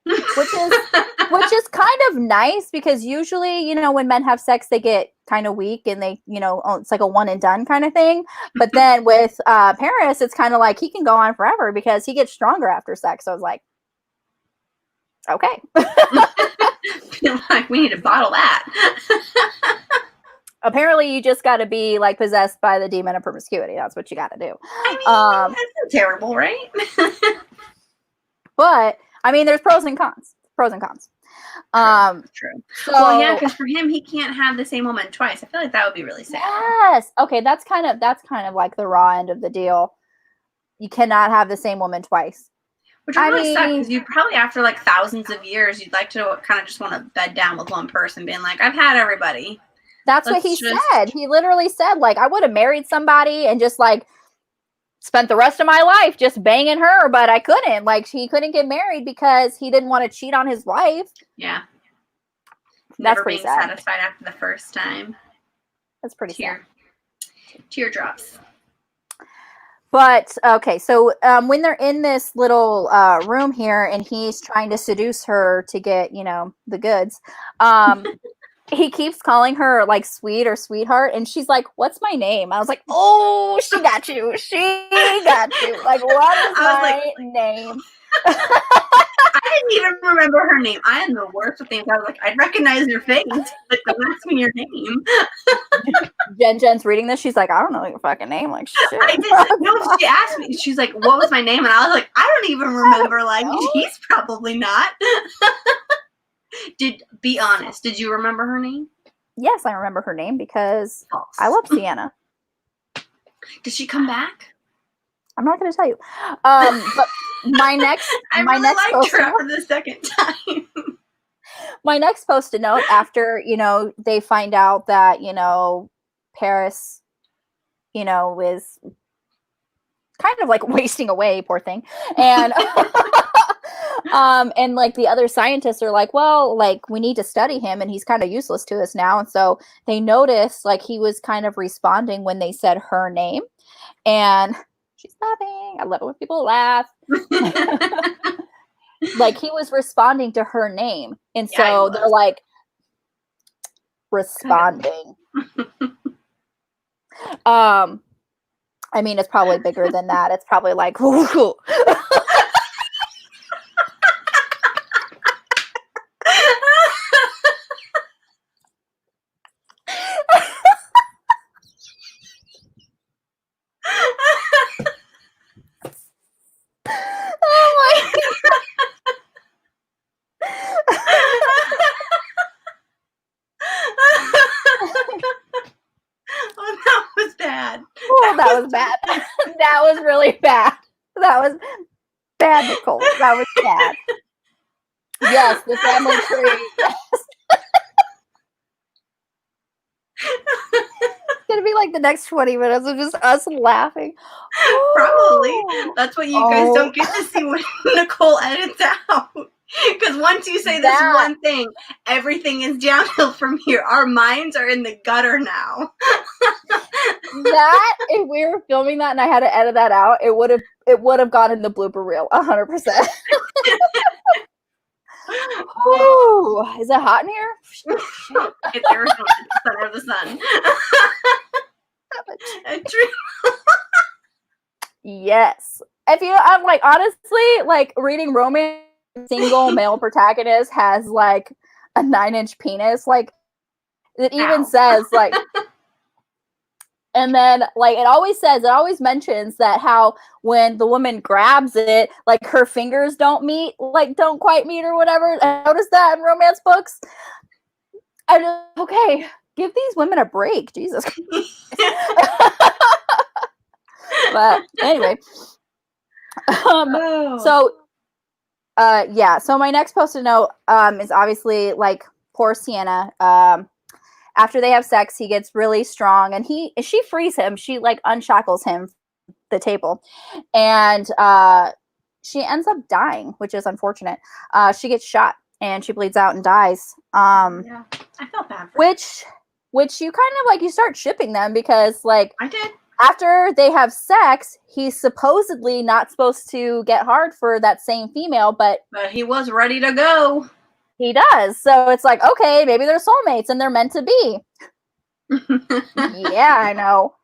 Speaker 1: which is kind of nice because usually, when men have sex, they get kind of weak and they, it's like a one and done kind of thing. But then with Paris, it's kind of like he can go on forever because he gets stronger after sex. So I was like, okay.
Speaker 3: Feel like we need to bottle that.
Speaker 1: Apparently, you just got to be like possessed by the demon of promiscuity. That's what you got to do.
Speaker 3: I mean, that's terrible, right?
Speaker 1: But I mean, there's pros and cons.
Speaker 3: True.
Speaker 1: So,
Speaker 3: well, yeah, because for him, he can't have the same woman twice. I feel like that would be really sad.
Speaker 1: Yes. Okay, that's kind of like the raw end of the deal. You cannot have the same woman twice.
Speaker 3: Which would really suck because you probably, after like thousands of years, you'd like to kind of just want to bed down with one person, being like, I've had everybody.
Speaker 1: That's what he said. He literally said, like, I would have married somebody and just like spent the rest of my life just banging her, but I couldn't. Like, he couldn't get married because he didn't want to cheat on his wife.
Speaker 3: Yeah.
Speaker 1: That's
Speaker 3: Never
Speaker 1: pretty
Speaker 3: being
Speaker 1: sad.
Speaker 3: satisfied after the first time.
Speaker 1: That's pretty sad.
Speaker 3: Teardrops.
Speaker 1: But okay, so when they're in this little room here, and he's trying to seduce her to get, the goods, he keeps calling her like sweet or sweetheart, and she's like, "What's my name?" I was like, "Oh, she got you. She got you. Like, what is my name?"
Speaker 2: I didn't even remember her name. I am the worst with names. I was like, I'd recognize your face, but don't ask me your name.
Speaker 1: Jen's reading this. She's like, "I don't know your fucking name." Like, shit.
Speaker 2: I didn't know. She asked me. She's like, "What was my name?" And I was like, "I don't even remember." Like, he's probably not. Be honest. Did you remember her name?
Speaker 1: Yes, I remember her name because I love Sienna.
Speaker 2: Did she come back?
Speaker 1: I'm not going to tell you. But my next,
Speaker 2: I
Speaker 1: my
Speaker 2: really
Speaker 1: next
Speaker 2: liked her after the second time.
Speaker 1: My next post-it note after they find out that Paris, is kind of like wasting away, poor thing, and and like the other scientists are like, well, like we need to study him, and he's kind of useless to us now, and so they noticed like he was kind of responding when they said her name, and she's laughing. I love it when people laugh. Like he was responding to her name, and so they're like responding. I mean, it's probably bigger than that. It's probably like
Speaker 2: Oh, that was bad.
Speaker 1: Oh, that was bad. That was really bad. That was bad, Nicole. That was bad. Yes, the family tree. Yes. It's gonna be like the next 20 minutes of just us laughing.
Speaker 2: Probably. That's what you guys don't get to see when Nicole edits out. Because once you say this one thing, everything is downhill from here. Our minds are in the gutter now.
Speaker 1: That, if we were filming that and I had to edit that out, it would have gone in the blooper reel 100%. Ooh, is it hot in here?
Speaker 2: It's Arizona, the center of the sun. A tree.
Speaker 1: Yes. I'm like, honestly, like reading romance, single male protagonist has like a 9-inch penis. Like it even says like, and then like it always mentions that how when the woman grabs it, like her fingers don't quite meet or whatever. I noticed that in romance books. I just, okay, give these women a break, Jesus. But anyway, so my next post-it note is obviously like poor Sienna. After they have sex, he gets really strong, and she frees him. She like unshackles him from the table, and she ends up dying, which is unfortunate. She gets shot and she bleeds out and dies.
Speaker 2: Yeah, I felt bad for
Speaker 1: which you kind of like, you start shipping them because like
Speaker 2: I did.
Speaker 1: After they have sex, he's supposedly not supposed to get hard for that same female, but
Speaker 2: he was ready to go.
Speaker 1: He does. So it's like, okay, maybe they're soulmates and they're meant to be. Yeah, I know.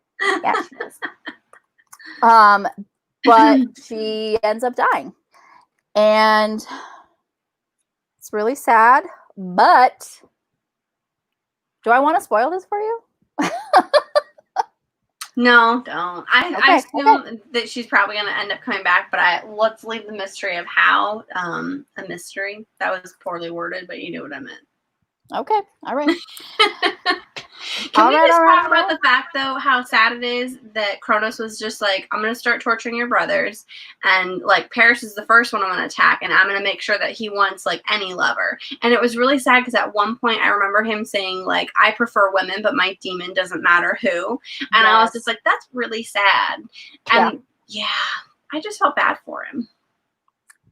Speaker 1: Yeah, she is. But she ends up dying. And it's really sad, but do I want to spoil this for you?
Speaker 2: No, don't. I assume that she's probably going to end up coming back, but let's leave the mystery of how. A mystery. That was poorly worded, but you knew what I meant.
Speaker 1: Okay, all right.
Speaker 2: Can we just talk about the fact, though, how sad it is that Kronos was just like, I'm going to start torturing your brothers, and, like, Paris is the first one I'm going to attack, and I'm going to make sure that he wants, like, any lover. And it was really sad, because at one point, I remember him saying, like, I prefer women, but my demon doesn't matter who. And I was just like, that's really sad. And, yeah, I just felt bad for him.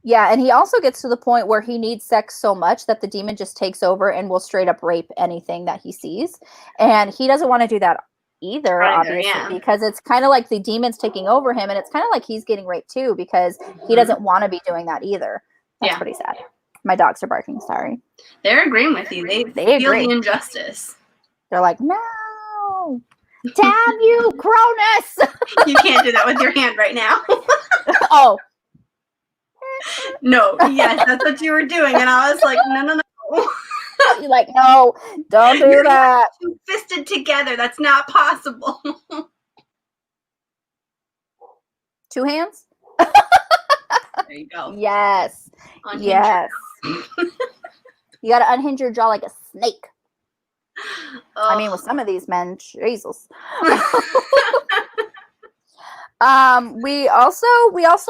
Speaker 1: Yeah, and he also gets to the point where he needs sex so much that the demon just takes over and will straight up rape anything that he sees. And he doesn't want to do that either,
Speaker 3: Either,
Speaker 1: obviously,
Speaker 3: yeah.
Speaker 1: because it's kind of like the demons taking over him, and it's kind of like he's getting raped too, because he doesn't want to be doing that either. That's
Speaker 3: Yeah.
Speaker 1: pretty sad. My dogs are barking. Sorry.
Speaker 3: They're agreeing with you. They feel
Speaker 1: agree.
Speaker 3: the injustice.
Speaker 1: They're like, no, damn you, Cronus.
Speaker 3: You can't do that with your hand right now.
Speaker 1: Oh,
Speaker 3: No, yes, that's what you were doing. And I was like, no.
Speaker 1: you're like, no, don't do
Speaker 3: You're
Speaker 1: that.
Speaker 3: two fisted together. That's not possible.
Speaker 1: 2 hands?
Speaker 3: There you go.
Speaker 1: Yes.
Speaker 3: Unhinge
Speaker 1: Yes. You got to unhinge your jaw like a snake. I mean, with some of these men, Jesus. We also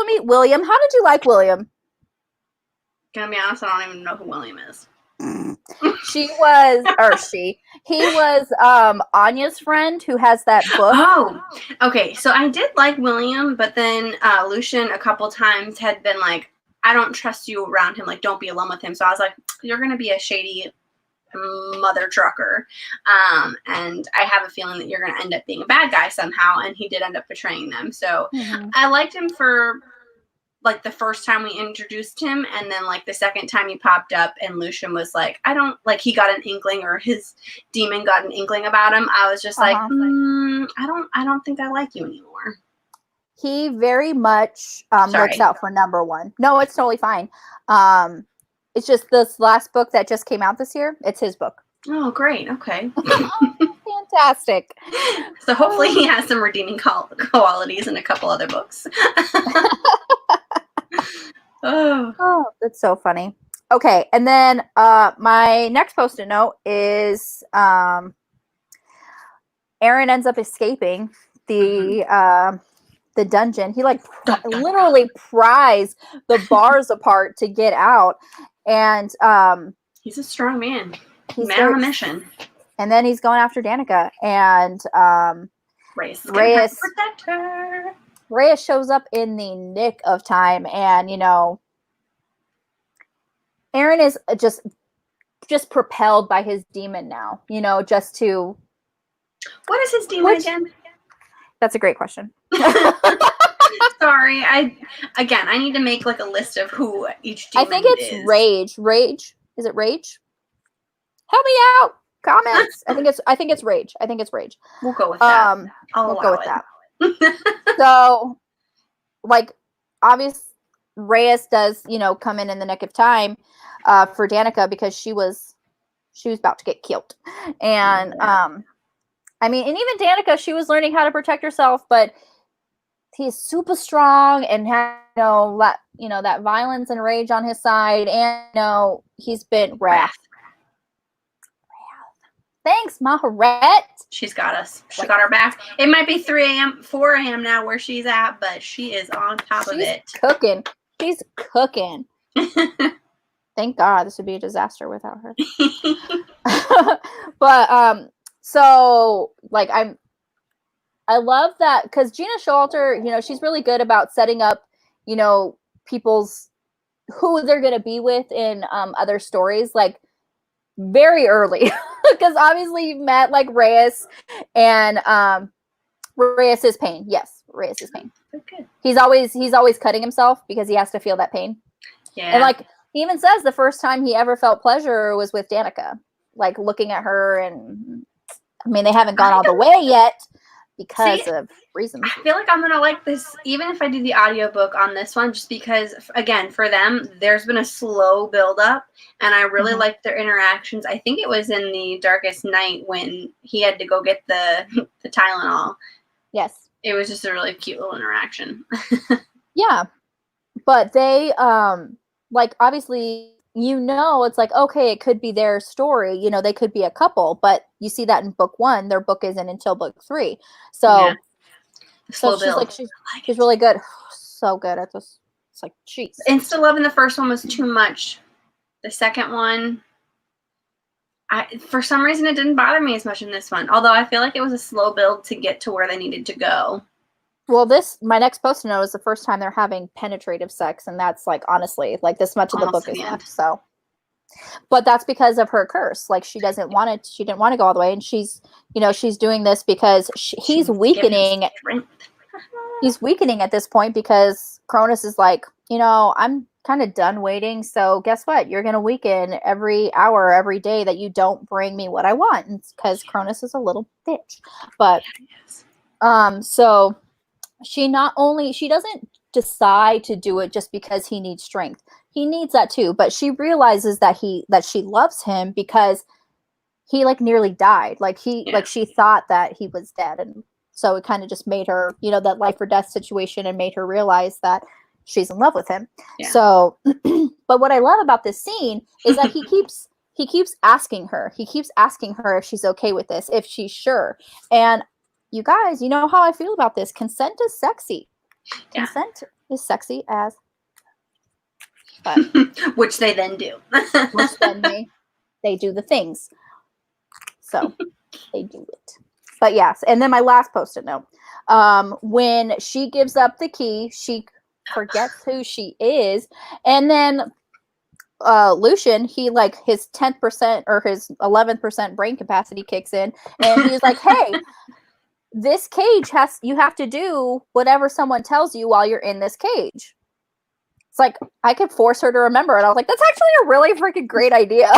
Speaker 1: meet William. How did you like William?
Speaker 3: Gonna be honest, I don't even know who William is.
Speaker 1: He was Anya's friend who has that book.
Speaker 3: Oh, okay. So I did like William, but then Lucian a couple times had been like, I don't trust you around him. Like, don't be alone with him. So I was like, you're going to be a shady mother trucker. And I have a feeling that you're going to end up being a bad guy somehow. And he did end up betraying them. So I liked him for like the first time we introduced him, and then like the second time he popped up and Lucian was like, I don't like, he got an inkling, or his demon got an inkling about him. I was just like, I don't think I like you anymore.
Speaker 1: He very much looks out for number one. No, it's totally fine. It's just this last book that just came out this year. It's his book.
Speaker 3: Oh, great. Okay.
Speaker 1: Fantastic.
Speaker 3: So hopefully he has some redeeming qualities in a couple other books.
Speaker 1: Oh, that's so funny. Okay, and then my next post-it note is Aaron ends up escaping the dungeon. He like literally pries the bars apart to get out, and
Speaker 3: he's a strong man.
Speaker 1: He's
Speaker 3: man on a mission.
Speaker 1: And then he's going after Danica, and Reyes shows up in the nick of time, and Aaron is just propelled by his demon now, just to.
Speaker 3: What is his demon again?
Speaker 1: That's a great question.
Speaker 3: Sorry, I need to make like a list of who each demon is.
Speaker 1: I think it's Rage. Rage. Is it Rage? Help me out. Comments. I think it's Rage.
Speaker 3: We'll go with that.
Speaker 1: We'll go with that. So, like, obviously, Reyes does, come in the nick of time for Danica, because she was about to get killed. And, I mean, and even Danica, she was learning how to protect herself, but he's super strong and had, that violence and rage on his side. And, he's been wrath. Thanks, Maharet.
Speaker 3: She's got us. She got our back. It might be 3 a.m., 4 a.m. now where she's at, but she is on top of it.
Speaker 1: Cooking. She's cooking. Thank God. This would be a disaster without her. But so like I love that, because Gina Showalter, she's really good about setting up, people's who they're gonna be with in other stories, like very early. Because obviously you've met like Reyes and Reyes' pain. Yes, Reyes' pain.
Speaker 3: Okay.
Speaker 1: He's always cutting himself because he has to feel that pain.
Speaker 3: Yeah.
Speaker 1: And like he even says the first time he ever felt pleasure was with Danica, like looking at her, and I mean they haven't gone all the way yet because of reasons.
Speaker 3: I feel like I'm gonna like this even if I do the audiobook on this one, just because again for them there's been a slow build up, and I really liked their interactions. I think it was in the Darkest Night when he had to go get the Tylenol.
Speaker 1: Yes.
Speaker 3: It was just a really cute little interaction.
Speaker 1: Yeah. But they like obviously it's like, okay, it could be their story, they could be a couple, but you see that in book 1, their book isn't until book 3. So she's really good. So good at this. It's like, jeez.
Speaker 3: Insta Love in the first one was too much. The second one, for some reason it didn't bother me as much in this one, although I feel like it was a slow build to get to where they needed to go.
Speaker 1: Well, my next post-it note is the first time they're having penetrative sex, and that's like honestly like this much of the book is left. So But that's because of her curse. Like she didn't want to go all the way, and she's doing this because he's weakening. He's weakening at this point because Cronus is like, I'm kind of done waiting. So guess what? You're going to weaken every hour, every day that you don't bring me what I want. And it's because Cronus is a little bitch. But so she doesn't decide to do it just because he needs strength. He needs that too. But she realizes that she loves him because he like nearly died. Like she thought that he was dead, and so it kind of just made her, that life or death situation, and made her realize that she's in love with him. Yeah. So, but what I love about this scene is that he keeps asking her. He keeps asking her if she's okay with this, if she's sure. And you guys, you know how I feel about this. Consent is sexy. Yeah. Consent is sexy as. But,
Speaker 3: which they then do.
Speaker 1: which then they do the things. So they do it. But yes, and then my last Post-it note. When she gives up the key, she forgets who she is, and then Lucian, he like his 10% or his 11% brain capacity kicks in, and he's like, "Hey, this cage you have to do whatever someone tells you while you're in this cage." It's like, I could force her to remember it. I was like, that's actually a really freaking great idea.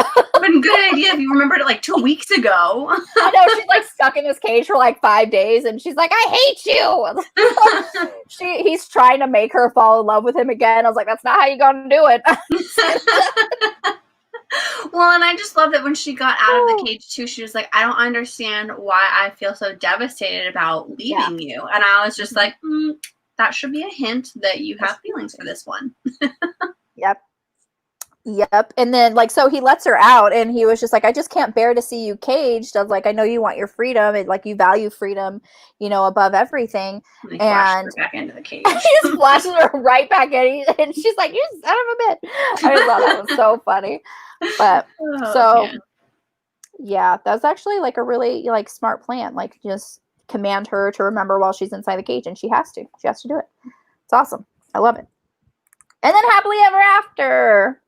Speaker 3: Been a good idea if you remembered it like 2 weeks ago.
Speaker 1: I know, she's like stuck in this cage for like 5 days, and she's like, I hate you. He's trying to make her fall in love with him again. I was like, that's not how you're gonna do it.
Speaker 3: Well, and I just love that when she got out of the cage too, she was like, I don't understand why I feel so devastated about leaving you. And I was just like, that should be a hint that you have feelings for this one.
Speaker 1: Yep. And then like, so he lets her out, and he was just like, I just can't bear to see you caged. I was like, I know you want your freedom, and like you value freedom, above everything.
Speaker 3: And her back into the cage.
Speaker 1: He just flashes her right back in, and she's like, you son of a bitch. I just thought that was so funny. But yeah, that's actually like a really like smart plan. Like just command her to remember while she's inside the cage, and she has to do it. It's awesome. I love it. And then happily ever after.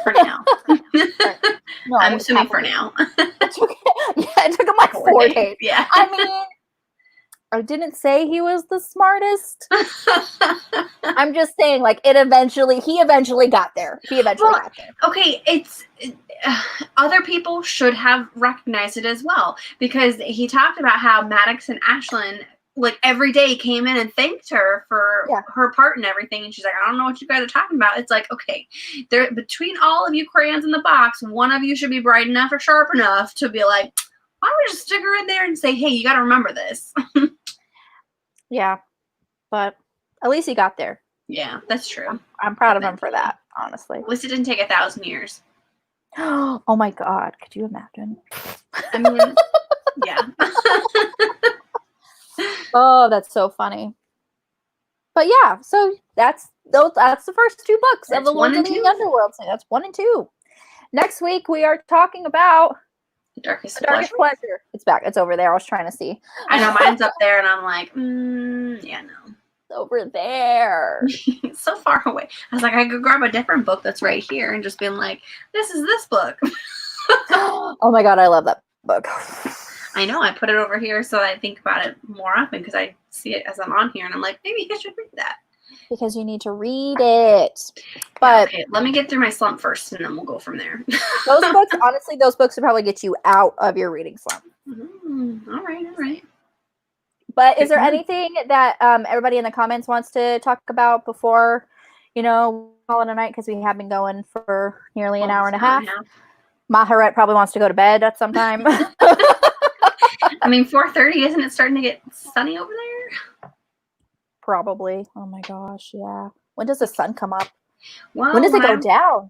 Speaker 3: For now.
Speaker 1: No,
Speaker 3: I'm assuming for now.
Speaker 1: It took him like 4 days.
Speaker 3: Yeah.
Speaker 1: I mean, I didn't say he was the smartest. I'm just saying, like, he eventually got there. Got there.
Speaker 3: Okay, it's other people should have recognized it as well, because he talked about how Maddox and Ashlyn like every day came in and thanked her for her part and everything, and she's like, I don't know what you guys are talking about. It's like, okay, there between all of you crayons in the box, one of you should be bright enough or sharp enough to be like, why don't we just stick her in there and say, hey, you got to remember this.
Speaker 1: Yeah, but at least he got there.
Speaker 3: Yeah, that's true.
Speaker 1: I'm proud of him for that, honestly.
Speaker 3: At least it didn't take 1,000 years.
Speaker 1: Oh my God, could you imagine?
Speaker 3: I mean, yeah.
Speaker 1: Oh, that's so funny. But yeah, so that's the first 2 books of the Lords of the Underworld. So that's 1 and 2. Next week we are talking about
Speaker 3: The Darkest
Speaker 1: Pleasure. It's back. It's over there. I was trying to see.
Speaker 3: I know mine's up there, and I'm like, yeah, no.
Speaker 1: It's over there.
Speaker 3: It's so far away. I was like, I could grab a different book that's right here and just been like, this is this book.
Speaker 1: Oh my God, I love that book.
Speaker 3: I know. I put it over here so I think about it more often because I see it as I'm on here, and I'm like, maybe I should read that.
Speaker 1: Because you need to read it. But
Speaker 3: okay, let me get through my slump first, and then we'll go from there.
Speaker 1: Those books will probably get you out of your reading slump.
Speaker 3: All right.
Speaker 1: But is there anything that everybody in the comments wants to talk about before, call it a night? Because we have been going for nearly an hour and a half. Maharet probably wants to go to bed at some time.
Speaker 3: I mean, 4:30, isn't it starting to get sunny over there?
Speaker 1: Probably. Oh my gosh, yeah. When does the sun come up?
Speaker 3: Well,
Speaker 1: when does it go down?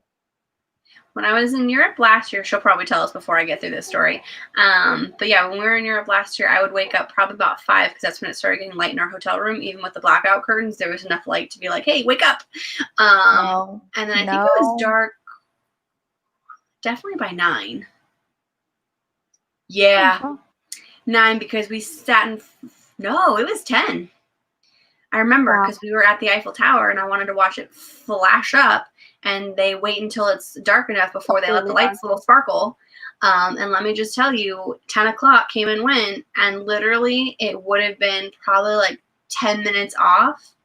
Speaker 3: When I was in Europe last year, she'll probably tell us before I get through this story. But yeah, when we were in Europe last year, I would wake up probably about 5 because that's when it started getting light in our hotel room. Even with the blackout curtains, there was enough light to be like, hey, wake up. And then I think it was dark definitely by 9. Yeah. Uh-huh. 9 because we sat in, no, it was 10. I remember because we were at the Eiffel Tower and I wanted to watch it flash up.
Speaker 2: and they wait until it's dark enough before they let the
Speaker 1: Completely
Speaker 2: lights little sparkle. And let me just tell you, 10 o'clock came and went, and literally it would have been probably like 10 minutes off.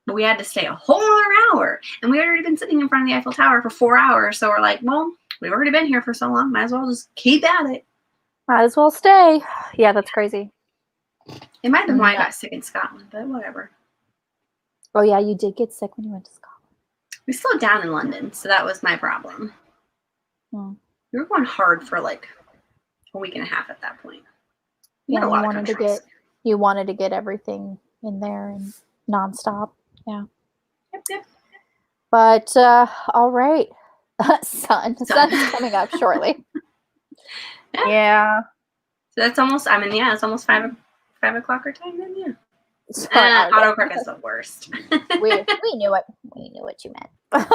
Speaker 2: But we had to stay a whole other hour, and we had already been sitting in front of the Eiffel Tower for 4 hours. So we're like, well, we've already been here for so long, might as well just keep at it.
Speaker 1: Might as well stay. Yeah, that's crazy.
Speaker 2: It might have been why I got sick in Scotland, but whatever.
Speaker 1: Oh yeah, you did get sick when you went to Scotland.
Speaker 2: We slowed down in London, so that was my problem.
Speaker 1: Hmm.
Speaker 2: We were going hard for like a week and a half at that point. We had
Speaker 1: Yeah,
Speaker 2: a lot
Speaker 1: you
Speaker 2: of
Speaker 1: wanted to
Speaker 2: countries.
Speaker 1: you wanted to get everything in there and nonstop. Yeah.
Speaker 2: Yep.
Speaker 1: But all right. Sun's coming up shortly. Yeah.
Speaker 2: So that's almost, I mean, yeah, it's almost 5 o'clock our time then, yeah.
Speaker 1: So,
Speaker 2: Autocorrect is the worst.
Speaker 1: we knew it. We knew what you meant.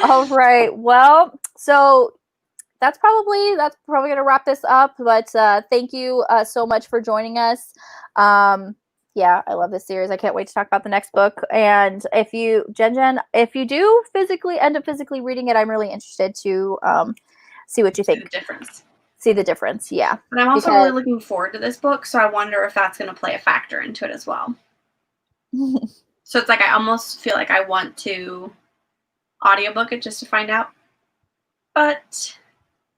Speaker 1: All right. Well, so that's probably gonna wrap this up. But thank you so much for joining us. Yeah, I love this series. I can't wait to talk about the next book. And if you, Jen, if you do end up physically reading it, I'm really interested to see what you think. See the difference, yeah.
Speaker 2: But I'm also really looking forward to this book, so I wonder if that's going to play a factor into it as well. So it's like I almost feel like I want to audiobook it just to find out. But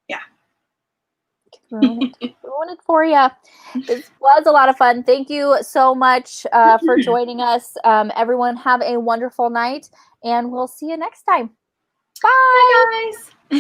Speaker 2: yeah.
Speaker 1: Ruin it for you. This was a lot of fun. Thank you so much for joining us. Everyone have a wonderful night, and we'll see you next time. Bye.
Speaker 2: Bye, guys.